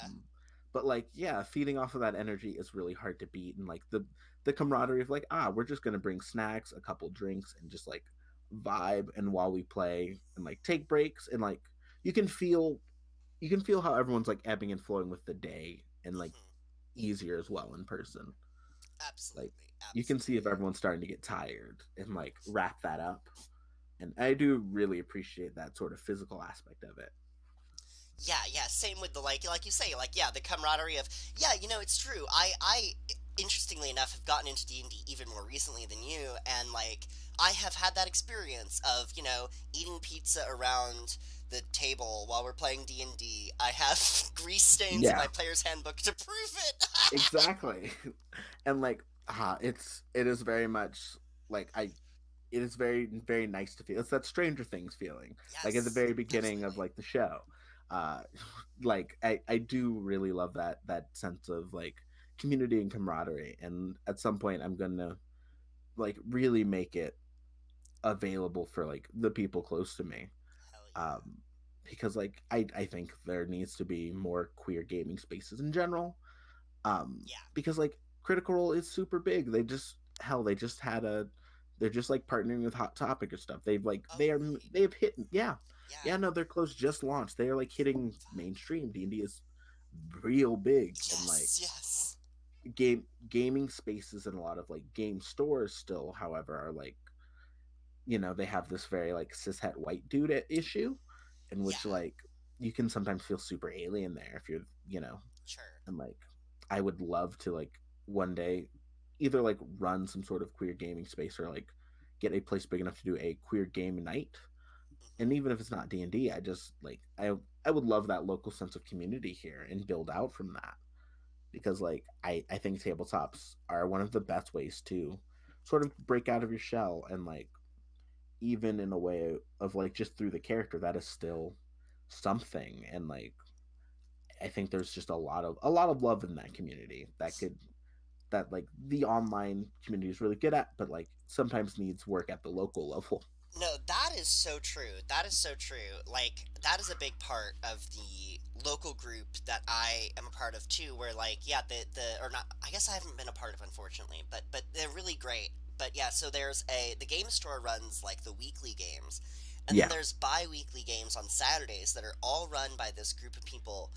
But like yeah, feeding off of that energy is really hard to beat, and like the camaraderie of like we're just gonna bring snacks, a couple drinks, and just like vibe and while we play and like take breaks and like you can feel you can feel how everyone's like ebbing and flowing with the day and like Hmm. easier as well in person. Like Absolutely, you can see if absolutely. everyone's starting to get tired and like wrap that up. And I do really appreciate that sort of physical aspect of it. Yeah, yeah. Same with the like you say, like yeah, the camaraderie of yeah. You know, it's true. I interestingly enough have gotten into D&D even more recently than you, and like I have had that experience of eating pizza around the table while we're playing D&D. I have grease stains in Yeah, my player's handbook to prove it. exactly. And like it is very much like it is very very nice to feel. It's that Stranger Things feeling, like at the Yes, very beginning of absolutely. like the show. Uh, like I do really love that sense of like community and camaraderie. And at some point, I'm gonna like really make it available for like the people close to me. Hell yeah. Um, because like I think there needs to be more queer gaming spaces in general. Yeah. Because like Critical Role is super big. They just hell they just had a they're just like partnering with Hot Topic or stuff. Oh really? they've hit yeah. Yeah. Yeah, no, their clothes just launched. They are like hitting mainstream. D&D is real big, and like Yes. Yes. gaming spaces and a lot of like game stores still, however, are like they have this very like cishet white dude issue in which Yeah. like you can sometimes feel super alien there if you're. Sure. And like I would love to like one day either like run some sort of queer gaming space or like get a place big enough to do a queer game night. And Hmm. even if it's not D&D, I just like I would love that local sense of community here and build out from that, because like I think tabletops are one of the best ways to sort of break out of your shell, and like even in a way of like just through the character that is still something. And like I think there's just a lot of love in that community that like the online community is really good at, but like sometimes needs work at the local level. No, that is so true. That is so true. Like that is a big part of the local group that I am a part of too. Where like yeah, the or not. I guess I haven't been a part of unfortunately, but they're really great. But yeah, so the game store runs like the weekly games, and then Yeah. there's bi-weekly games on Saturdays that are all run by this group of people,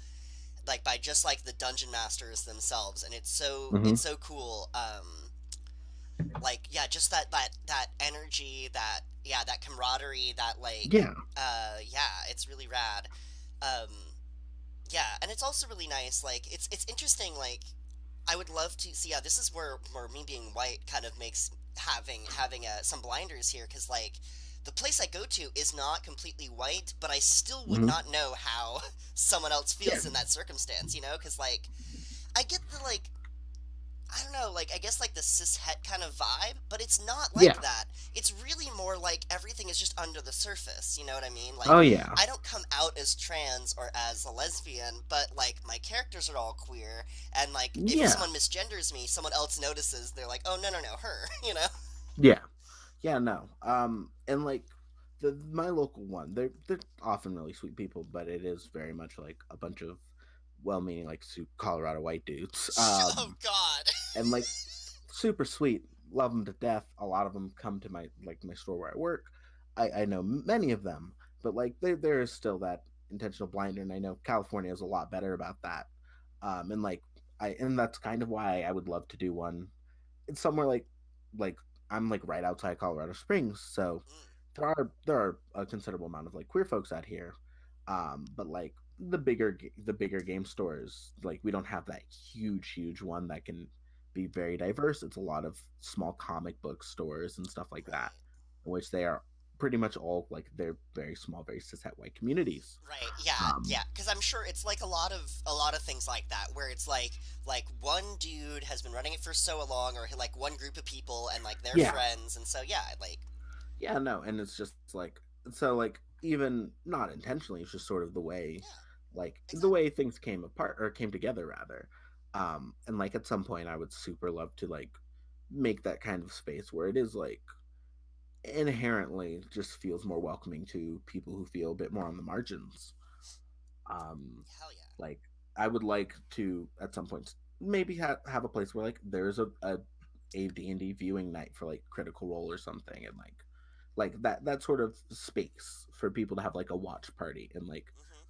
like by just like the dungeon masters themselves, and Hmm. it's so cool. Like yeah, just that energy, that yeah, that camaraderie, that like Yeah. yeah, it's really rad. um yeah, and it's also really nice, like it's interesting, like I would love to see, yeah, this is where me being white kind of makes having some blinders here, because like the place I go to is not completely white, but I still would Hmm. not know how someone else Yeah. feels in that circumstance, because like I get the like I don't know, like I guess like the cishet kind of vibe, but it's not like Yeah. that. It's really more like everything is just under the surface. You know what I mean? Like Oh yeah. I don't come out as trans or as a lesbian, but like my characters are all queer, and like if Yeah. someone misgenders me, someone else notices. They're like, "Oh no, no, no, her." You know? Yeah. Yeah, no. And like my local one, they're often really sweet people, but it is very much like a bunch of well-meaning like Colorado white dudes. Oh God. And like super sweet, love them to death. A lot of them come to my store where I work. I know many of them, but like there is still that intentional blinder, and I know California is a lot better about that. And like and that's kind of why I would love to do one. It's somewhere like I'm like right outside Colorado Springs, so Mm, there are a considerable amount of like queer folks out here. But like the bigger game stores, like we don't have that huge one that can be very diverse. It's a lot of small comic book stores and stuff like that, right. in which they are pretty much all like they're very small, very cishet white communities. Right. Yeah. Um, Yeah. Because I'm sure it's like a lot of things like that, where it's like one dude has been running it for so long, or like one group of people, and like they're yeah, friends, and so yeah, like yeah, no, and it's just like so like even not intentionally, it's just sort of yeah, the exactly. way things came apart or came together rather. And like at some point I would super love to like make that kind of space where it is like inherently just feels more welcoming to people who feel a bit more on the margins. um Hell yeah. like I would like to at some point maybe have a place where like there's a D&D viewing night for like Critical Role or something, and like that sort of space for people to have like a watch party, and Mm-hmm.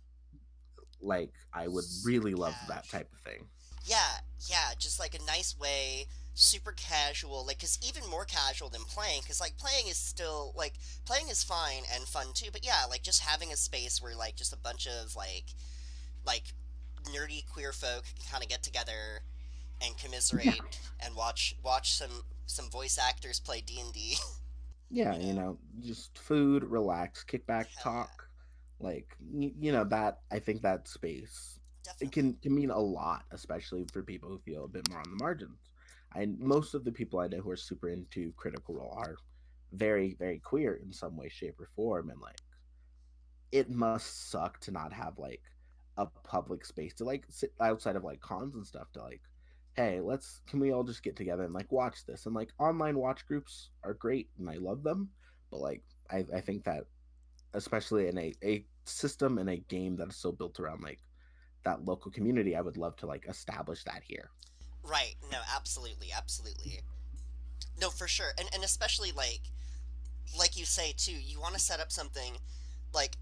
like I would Super really love that cash. type of thing. Yeah. Yeah. Just like a nice way. Super casual, like, cause even more casual than playing, cause like playing is still like playing is fine and fun too, but yeah, like just having a space where like just a bunch of like nerdy queer folk can kind of get together and Yeah, commiserate and watch some voice actors play D&D. yeah, you know. just food, relax, kick back, Hell yeah. talk. Like that I think that space it Definitely. can mean a lot, especially for people who feel a bit more on the margins. And most of the people I know who are super into Critical Role are very queer in some way, shape, or form, and like it must suck to not have like a public space to like sit outside of like cons and stuff to like, hey, let's can we all just get together and like watch this? And like online watch groups are great and I love them, but like I think that especially in a system and a game that is so built around like that local community, I would love to like establish that here. Right. No, absolutely, absolutely. No, for sure. And especially like you say too, you want to set up something like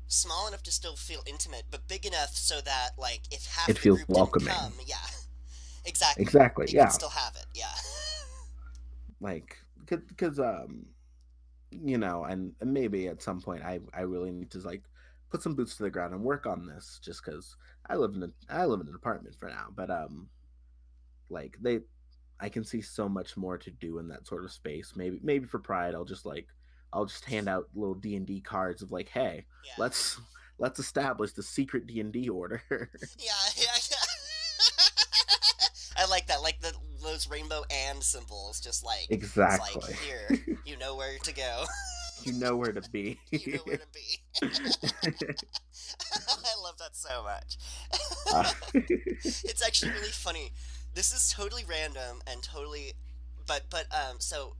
small enough to still feel intimate, but big enough so that like if It half the feels group didn't come, welcoming. yeah, exactly. Exactly. You could Yeah. still have it. Yeah. Like because and maybe at some point I really need to like put some boots to the ground and work on this just because I live in an apartment for now, but like they I can see so much more to do in that sort of space. Maybe for Pride I'll just hand out little D&D cards of like, hey, Yeah. let's let's establish the secret D&D order. Yeah, yeah, yeah. I like that, like those rainbow and symbols. Just like it's like Exactly. here, you know where to go. You know where to be. You know where to be. I love that so much. uh, It's actually really funny. This is totally random and totally, but so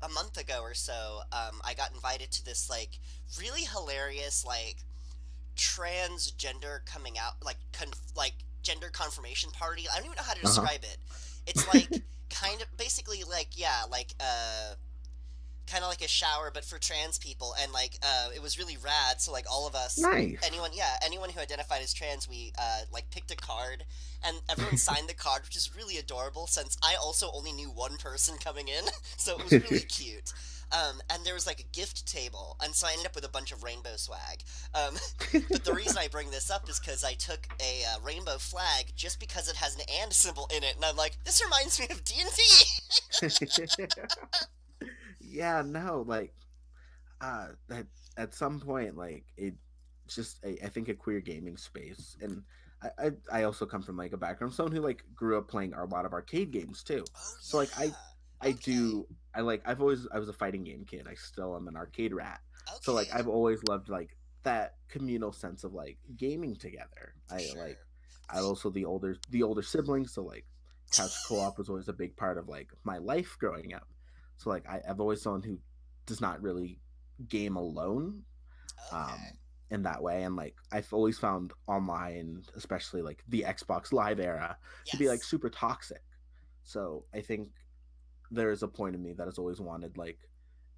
a month ago or so, I got invited to this like really hilarious transgender coming out like gender confirmation party. I don't even know how to uh-huh. describe it. It's like kind of basically like yeah, like kind of like a shower but for trans people, and it was really rad. So like all of us, Nice. anyone who identified as trans, we like picked a card and everyone signed the card, which is really adorable since I also only knew one person coming in. So it was really cute. And there was like a gift table, and so I ended up with a bunch of rainbow swag. Um, but the reason I bring this up is because I took a rainbow flag just because it has an and symbol in it, and I'm like, this reminds me of D&D. Yeah, no, like at some point like it just I think a queer gaming space, and I also come from like a background someone who like grew up playing a lot of arcade games too, Oh so like yeah. I Okay. do I was a fighting game kid. I still am an arcade rat, so like Okay. I've always loved like that communal sense of like gaming together. For sure. I also the older siblings, so like couch co-op was always a big part of like my life growing up. So like I've always someone who does not really game alone, Okay. um in that way, and like I've always found online, especially like the Xbox Live era, to be like Yes. super toxic. So I think there is a point in me that has always wanted like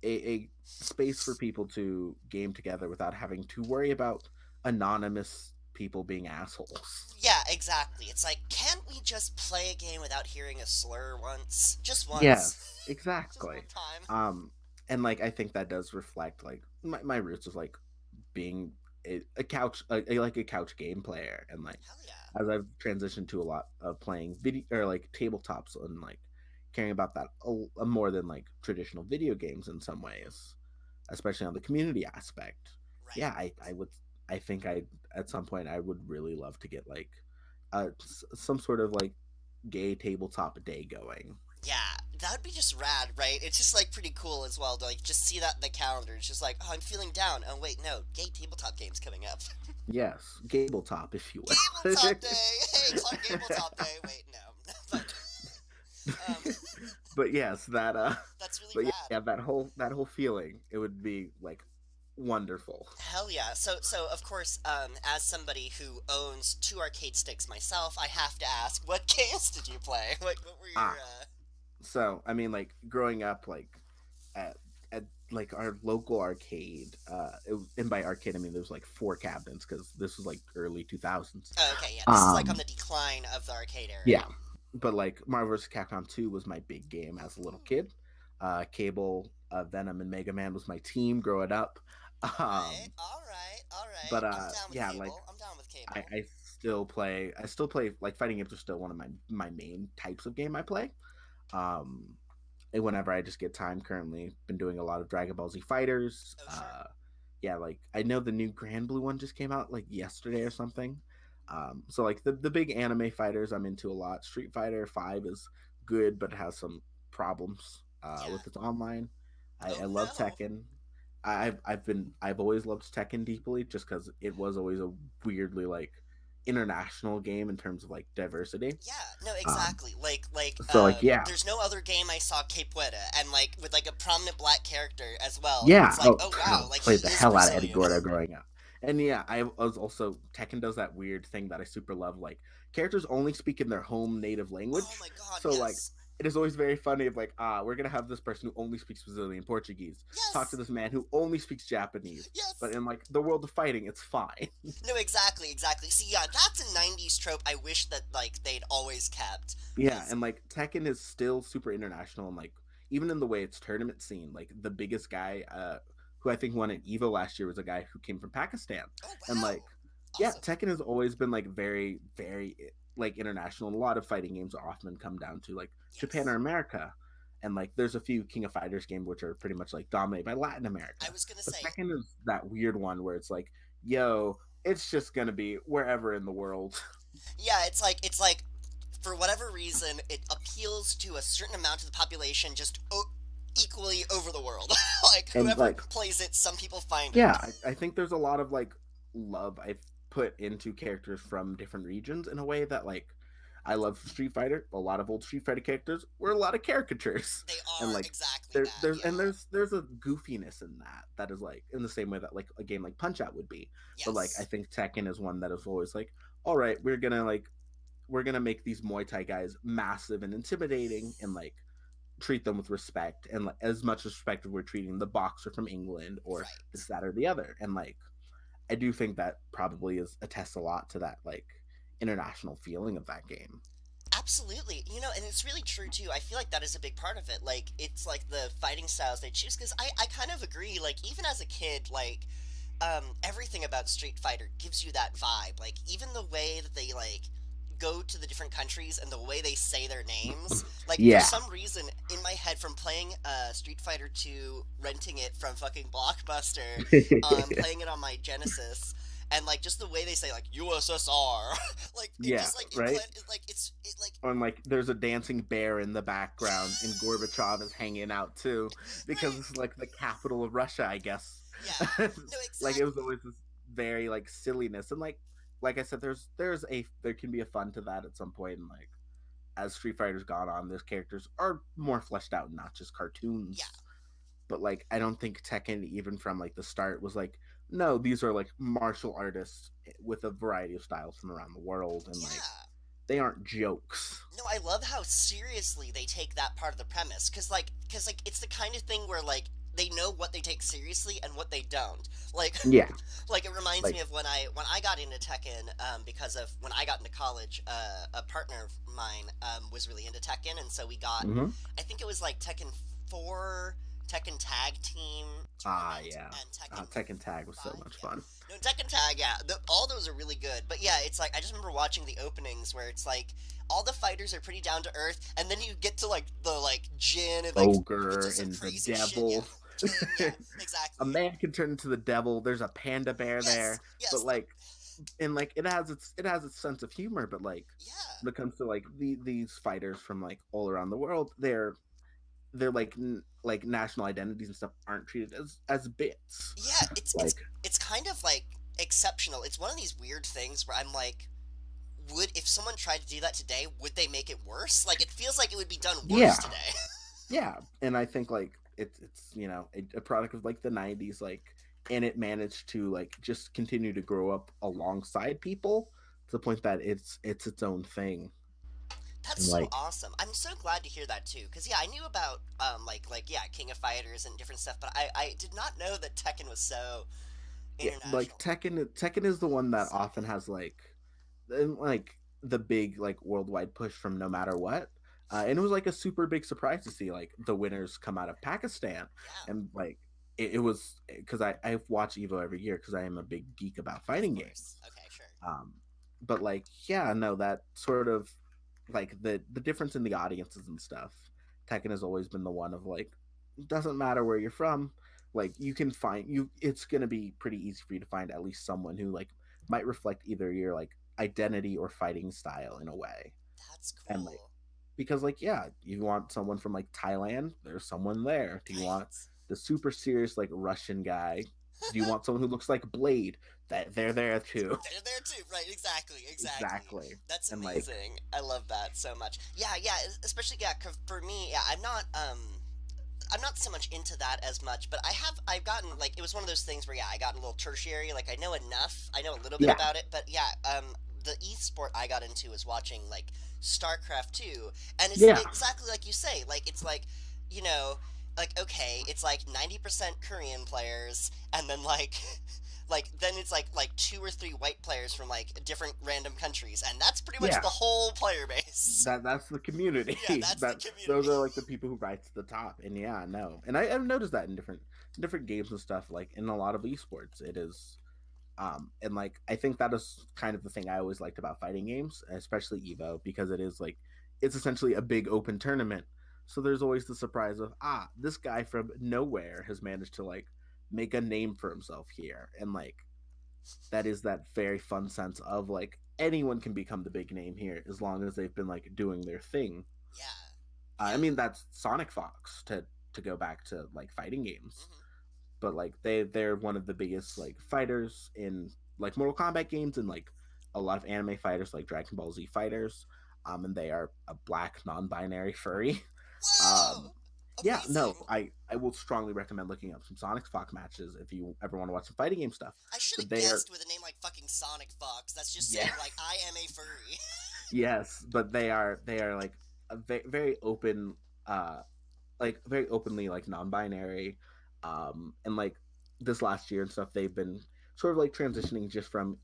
a space for people to game together without having to worry about anonymous people being assholes. Yeah, exactly. It's like, can't we just play a game without hearing a slur once? Just once. Yes, Just one exactly. time. And like I think that does reflect like my roots of like being a couch like a couch game player, and like Hell yeah. as I've transitioned to a lot of playing video or like tabletops and like caring about that more than like traditional video games in some ways, especially on the community aspect. Right. Yeah, I would. I think I at some point I would really love to get like some sort of like gay tabletop day going. Yeah, that would be just rad, right? It's just like pretty cool as well to like just see that in the calendar. It's just like, oh, I'm feeling down. Oh wait, no, gay tabletop games coming up. Yes, Gabletop, if you will. Gabletop Day. Hey, Clark Gabletop Day. Wait, no, but But yes, that that's really but rad. yeah, that whole feeling, it would be like wonderful. Hell yeah. So of course, as somebody who owns 2 arcade sticks myself, I have to ask, what games did you play? What were your So I mean, like growing up, like at like our local arcade, and by arcade I mean there's like 4 cabinets because this was like early 2000s. Oh, okay, yeah. This is like on the decline of the arcade area. Yeah, but like Marvel vs. Capcom 2 was my big game as a little kid. Cable, Venom, and Mega Man was my team growing up. All right. But I'm down with yeah, cable. like I'm down with cable. I still play like fighting games are still one of my main types of game I play. Um, and whenever I just get time, currently been doing a lot of Dragon Ball Z Fighters. Oh, sure. Yeah, like I know the new Grand Blue one just came out like yesterday or something. So like the big anime fighters I'm into a lot. Street Fighter 5 is good, but it has some problems Yeah. with its online. Oh, I love no. Tekken. I've always loved Tekken deeply just because it was always a weirdly like international game in terms of like diversity. Yeah, no, exactly. So like yeah, there's no other game I saw Capoeira and like with like a prominent black character as well. yeah. It's like, oh wow, like he Played the is hell out of Eddie Brazilian. Gordo growing up. And yeah, I was also Tekken does that weird thing that I super love. Like characters only speak in their home native language. Oh my god, So like yes. it is always very funny of like, we're gonna have this person who only speaks Brazilian Portuguese talk to Yes. this man who only speaks Japanese. Yes. But in like the world of fighting, it's fine. No, exactly. See, yeah, that's a '90s trope. I wish that like they'd always kept. Yeah, 'Cause- and like Tekken is still super international, and like even in the way it's tournament scene, like the biggest guy who I think won an Evo last year was a guy who came from Pakistan. oh And wow. like yeah, Awesome. Tekken has always been like very very like international, and a lot of fighting games often come down to like Japan Yes. or America. And like there's a few King of Fighters games which are pretty much like dominated by Latin America. I was gonna But say, Tekken is that weird one where it's like, yo, it's just gonna be wherever in the world. yeah, it's like for whatever reason it appeals to a certain amount of the population just equally over the world. Like And whoever like plays it, some people find it. yeah, I think there's a lot of like love I've put into characters from different regions in a way that like I love Street Fighter. A lot of old Street Fighter characters were a lot of caricatures, They and are like exactly that. there's Yeah. and there's a goofiness in that is like in the same way that like a game like Punch Out would be. Yes. But like I think Tekken is one that is always like, all right, we're gonna make these Muay Thai guys massive and intimidating, and like treat them with respect, and like, as much respect as we're treating the boxer from England or Right. this, that, or the other. And like I do think that probably is attests a lot to that like international feeling of that game. Absolutely. And it's really true too. I feel like that is a big part of it. Like it's like the fighting styles they choose because I kind of agree. Like even as a kid, like everything about Street Fighter gives you that vibe. Like even the way that they like go to the different countries and the way they say their names. Like Yeah. for some reason in my head from playing Street Fighter 2, renting it from fucking Blockbuster, playing it on my Genesis, and like just the way they say like USSR, like it Yeah, just like right? it like And like there's a dancing bear in the background, and Gorbachev is hanging out too, because Right. it's like the capital of Russia, I guess. Yeah. No, Like it was exactly. always this very like silliness, and like I said, there can be a fun to that at some point, and like as Street Fighter's gone on, those characters are more fleshed out, not just cartoons. Yeah. But like I don't think Tekken, even from like the start, was like, no, these are like martial artists with a variety of styles from around the world, and like Yeah. they aren't jokes. No, I love how seriously they take that part of the premise, because like it's the kind of thing where like they know what they take seriously and what they don't. Like, Yeah, like it reminds like me of when I got into Tekken, because of when I got into college, a partner of mine was really into Tekken, and so we got, hmm I think it was like Tekken 4, Tekken Tag Team Tournament, yeah. and Tekken Tekken Tag was so 5. much Yeah, fun. no, Tekken Tag, yeah, all those are really good. But yeah, it's like I just remember watching the openings where it's like all the fighters are pretty down to earth, and then you get to like the like Jin and like Ogre just some and the crazy shit. Yeah, devil. King. Yeah, A exactly. man can turn into the devil. There's a panda bear Yes, there, but yes, like, and like it has its sense of humor. But like, yeah. when it comes to like these fighters from like all around the world, they're like like national identities and stuff aren't treated as bits. Yeah, Like, it's kind of like exceptional. It's one of these weird things where I'm like, would if someone tried to do that today, would they make it worse? Like it feels like it would be done worse yeah, today. yeah, and I think like it's a product of like the '90s, like, and it managed to like just continue to grow up alongside people to the point that it's own thing. That's And so like, awesome. I'm so glad to hear that too. Cause yeah, I knew about like yeah, King of Fighters and different stuff, but I did not know that Tekken was so yeah, like international. Tekken is the one that So often good. has like the big like worldwide push from No Matter What. And it was like a super big surprise to see like the winners come out of Pakistan, Yeah, and like it was because I watch Evo every year because I am a big geek about of fighting course. games. Okay, sure. Um, but like, yeah, no, that sort of like the difference in the audiences and stuff. Tekken has always been the one of like, doesn't matter where you're from, like you can find you. It's gonna be pretty easy for you to find at least someone who like might reflect either your like identity or fighting style in a way. That's And like, cool. because like, yeah, you want someone from like Thailand, there's someone there. Do you want Right. the super serious like Russian guy? Do you want someone who looks like Blade? That they're there too. They're there too, right? Exactly, exactly. Exactly. That's And like, amazing. I love that so much. Yeah, yeah. Especially yeah, 'cause for me, yeah, I'm not so much into that as much, but I've gotten like it was one of those things where yeah, I got a little tertiary. Like I know enough, I know a little bit yeah, about it, but yeah, the e-sport I got into was watching like StarCraft 2, and it's yeah, exactly like you say. Like it's like, you know, like okay, it's like 90% Korean players, and then like like then it's like two or three white players from like different random countries, and that's pretty much yeah. the whole player base. That's the community. Yeah, that's the That those community. are like the people who rise to the top. And yeah, no. And I've noticed that in different games and stuff. Like in a lot of esports, it is. And like I think that is kind of the thing I always liked about fighting games, especially Evo, because it is like it's essentially a big open tournament. So there's always the surprise of this guy from nowhere has managed to like make a name for himself here, and like that is that very fun sense of like anyone can become the big name here as long as they've been like doing their thing. Yeah, I yeah. mean, that's Sonic Fox to go back to like fighting games, Hmm. but like they're one of the biggest like fighters in like Mortal Kombat games and like a lot of anime fighters like Dragon Ball Z fighters. And they are a black non-binary furry. Um, Whoa! yeah, no, Amazing. I will strongly recommend looking up some Sonic Fox matches if you ever want to watch some fighting game stuff. I should But have they are, guessed with a name like fucking Sonic Fox. That's just saying yeah, like I am a furry. yes, but they are like a very open, uh, like very openly like non-binary, and like this last year and stuff, they've been sort of like transitioning just from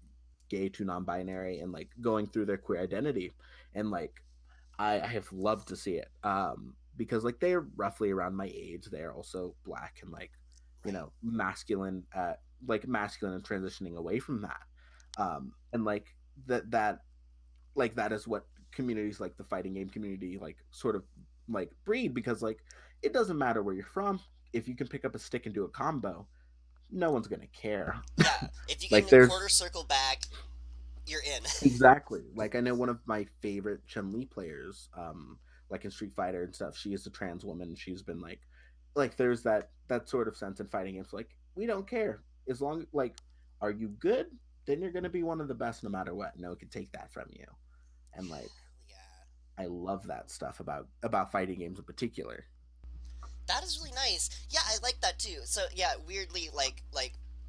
gay to non-binary and like going through their queer identity, and like I have loved to see it, because like they're roughly around my age. They're also black and like Right. masculine, like masculine and transitioning away from that, and like that like that is what communities like the fighting game community like sort of like breed, because like it doesn't matter where you're from, if you can pick up a stick and do a combo, no one's gonna care. Yeah. If you get Like in a quarter there's circle back, you're in. exactly, like I know one of my favorite Chun Li players, like in Street Fighter and stuff, she is a trans woman. She's been like there's that sort of sense in fighting games, like we don't care as long like are you good, then you're gonna be one of the best no matter what, no one can take that from you. And like Hell yeah. I love that stuff about fighting games in particular. That is really nice. Yeah, I like that too. So yeah, weirdly like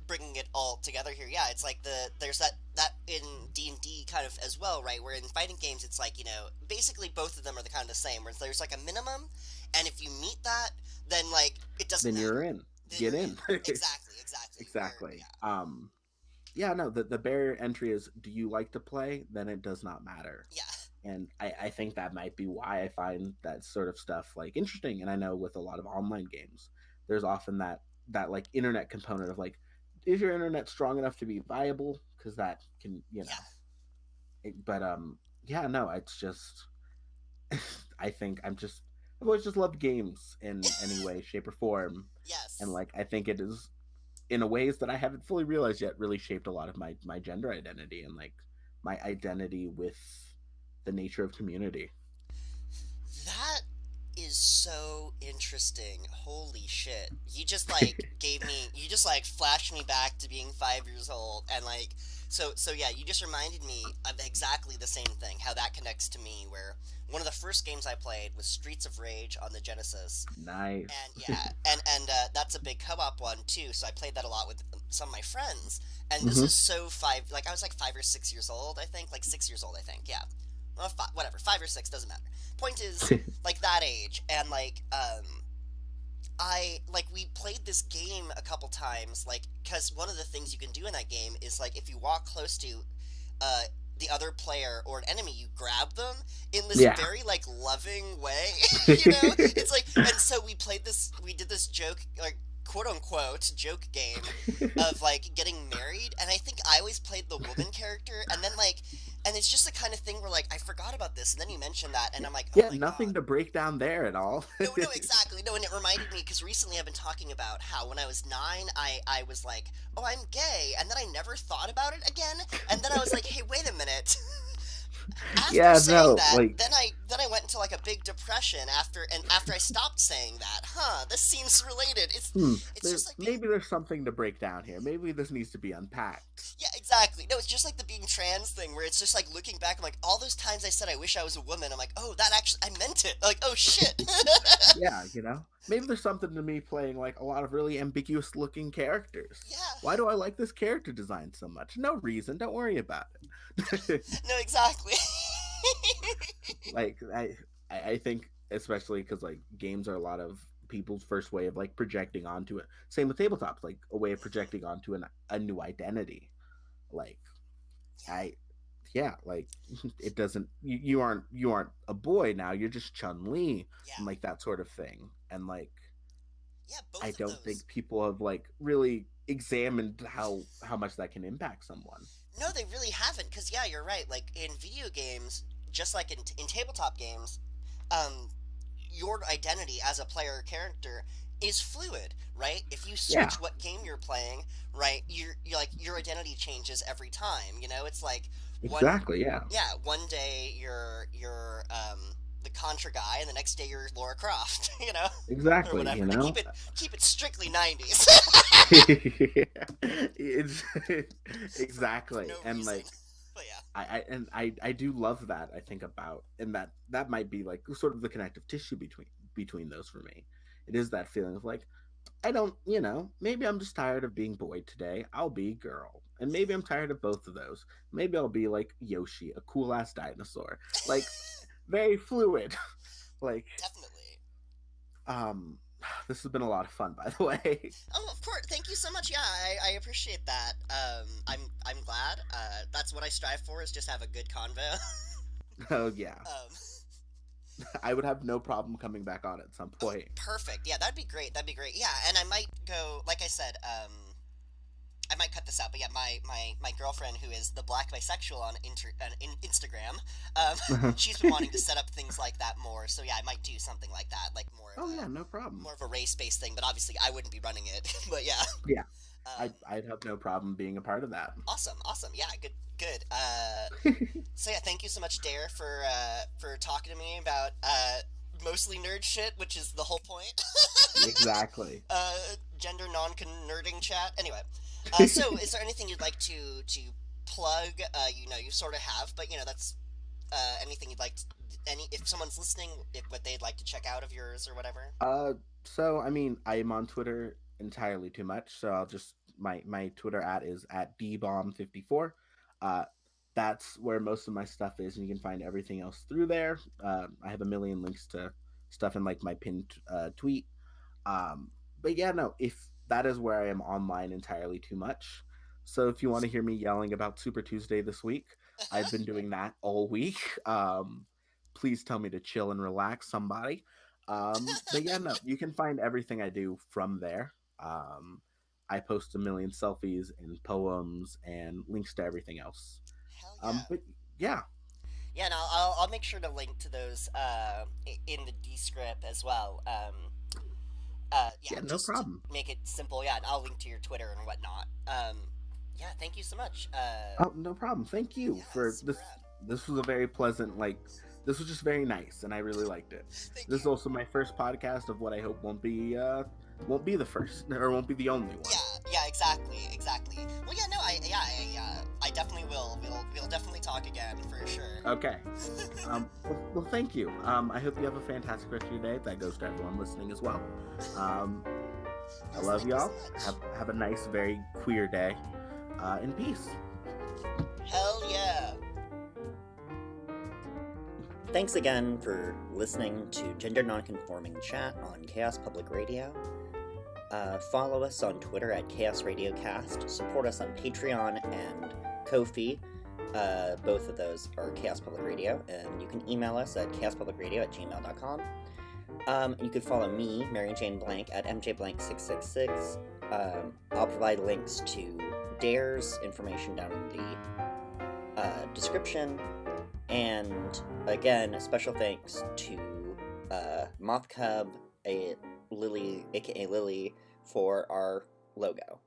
bringing it all together here. Yeah, it's like there's that in D&D kind of as well, right? Where in fighting games it's like, basically both of them are the kind of the same. Where there's like a minimum, and if you meet that, then like it doesn't Then you're matter. in. get in. Exactly, exactly. Where Exactly. yeah, Yeah, no, the barrier entry is, do you like to play? Then it does not matter. yeah, And I think that might be why I find that sort of stuff like interesting. And I know with a lot of online games, there's often that like internet component of like, is your internet strong enough to be viable? Because that can, yeah. but yeah, no, it's just I think I've always just loved games in any way, shape, or form. And Yes. like I think it is in a ways that I haven't fully realized yet really shaped a lot of my gender identity and like my identity with the nature of community. That is so interesting. Holy shit. You just like you just like flashed me back to being 5 years old and like so yeah, you just reminded me of exactly the same thing, how that connects to me where one of the first games I played was Streets of Rage on the Genesis. And Nice. yeah, and that's a big co-op one too, so I played that a lot with some of my friends. And this Hmm. is so like I was like 5 or 6 years old, I think, like 6 years old, I think, yeah. Well, whatever, 5 or 6 doesn't matter. Point is, like that age, and like I like we played this game a couple times, like because one of the things you can do in that game is like if you walk close to uh the other player or an enemy, you grab them in this Yeah. very like loving way, you know. It's like, and so we did this joke like quote unquote joke game of like getting married, and I think I always played the woman character, and then like and it's just the kind of thing where like I forgot about this and then you mentioned that and I'm like, oh Yeah, my nothing god. to break down there at all. No, no, exactly. No, and it reminded me because recently I've been talking about how when I was 9, I was like, oh, I'm gay, and then I never thought about it again, and then I was like, hey, wait a minute. After Yeah, saying no, that, like then I went into like a big depression after I stopped saying that. Huh, this seems related. It's there just like being maybe there's something to break down here. Maybe this needs to be unpacked. yeah, exactly. No, it's just like the being trans thing where it's just like looking back, I'm like, all those times I said I wish I was a woman, I'm like, oh, that actually, I meant it. Like, oh shit. Yeah, maybe there's something to me playing like a lot of really ambiguous looking characters. Yeah. Why do I like this character design so much? No reason. Don't worry about it. No, exactly. Like I think especially because like games are a lot of people's first way of like projecting onto it. Same with tabletops, like a way of projecting onto a new identity. Like Yeah, I yeah, like it doesn't you aren't a boy now, you're just Chun Li yeah, and like that sort of thing. And like yeah. I Both of don't those. think people have like really examined how much that can impact someone. No, they really haven't. Cause yeah, you're right. Like in video games, just like in tabletop games, um, your identity as a player or character is fluid, right? If you Yeah, switch what game you're playing, right, you're like your identity changes every time. You know, it's like one exactly. Yeah, yeah, one day you're the Contra guy, and the next day you're Laura Croft, you know, or exactly. whatever. Keep it strictly '90s It's for exactly. no And reason. like But yeah, I do love that. I think about, and that might be like sort of the connective tissue between those for me. It is that feeling of like, I don't, maybe I'm just tired of being boy today. I'll be girl. And maybe I'm tired of both of those. Maybe I'll be like Yoshi, a cool ass dinosaur. Like very fluid. Like definitely. um this has been a lot of fun, by the way. Oh, of course. Thank you so much. Yeah, I appreciate that. I'm glad. That's what I strive for is just have a good convo. Oh yeah. um, I would have no problem coming back on at some oh, point. perfect. Yeah, that'd be great. That'd be great. Yeah, and I might go. Like I said, I might cut this out, but yeah, my girlfriend who is the black bisexual on Instagram, she's been wanting to set up things like that more. So yeah, I might do something like that, like Oh yeah, no problem. more of a race based thing. But obviously, I wouldn't be running it. But yeah, Yeah, um, I'd have no problem being a part of that. awesome, awesome. Yeah, good, good. So yeah, thank you so much, Dare, for talking to me about mostly nerd shit, which is the whole point. Exactly. uh, gender non-nerding chat. Anyway, so is there anything you'd like to plug? You know, you sort of have, but you know, that's anything you'd like. Any if someone's listening, if what they'd like to check out of yours or whatever. So I mean, I am on Twitter entirely too much, so I'll just my Twitter is at dbomb54. Uh, that's where most of my stuff is, and you can find everything else through there. I have a million links to stuff in like my pinned tweet. Um, but yeah, no, if that is where I am online entirely too much. So if you want to hear me yelling about Super Tuesday this week, I've been doing that all week. Please tell me to chill and relax, somebody. But yeah, no, you can find everything I do from there. I post a million selfies and poems and links to everything else. Hell yeah. But yeah, Yeah, and I'll make sure to link to those in the descript as well. Yeah, yeah, no just to problem. make it simple. Yeah, and I'll link to your Twitter and whatnot. Yeah, thank you so much. Oh, no problem. Thank you Yeah, for super this. rad. This was a very pleasant, this was just very nice, and I really liked it. Thank This is you. also my first podcast of what I hope won't be the first or won't be the only one. Yeah, exactly. Well, yeah, no, I definitely will. We'll definitely talk again for sure. Okay. Well, thank you. I hope you have a fantastic rest of your day. That goes to everyone listening as well. Um, I Yes, love thank you y'all. so much. Have a nice, very queer day. In peace. Hell yeah. Thanks again for listening to Gender Non-Conforming Chat on Chaos Public Radio. Follow us on Twitter at Chaos Radio Cast. Support us on Patreon and Ko-fi. Both of those are Chaos Public Radio, and you can email us at chaospublicradio@gmail.com. You could follow me, Mary Jane Blank, at mjblank666. I'll provide links to Dare's information down in the description. And again, a special thanks to Mothcub, aka Lily, for our logo.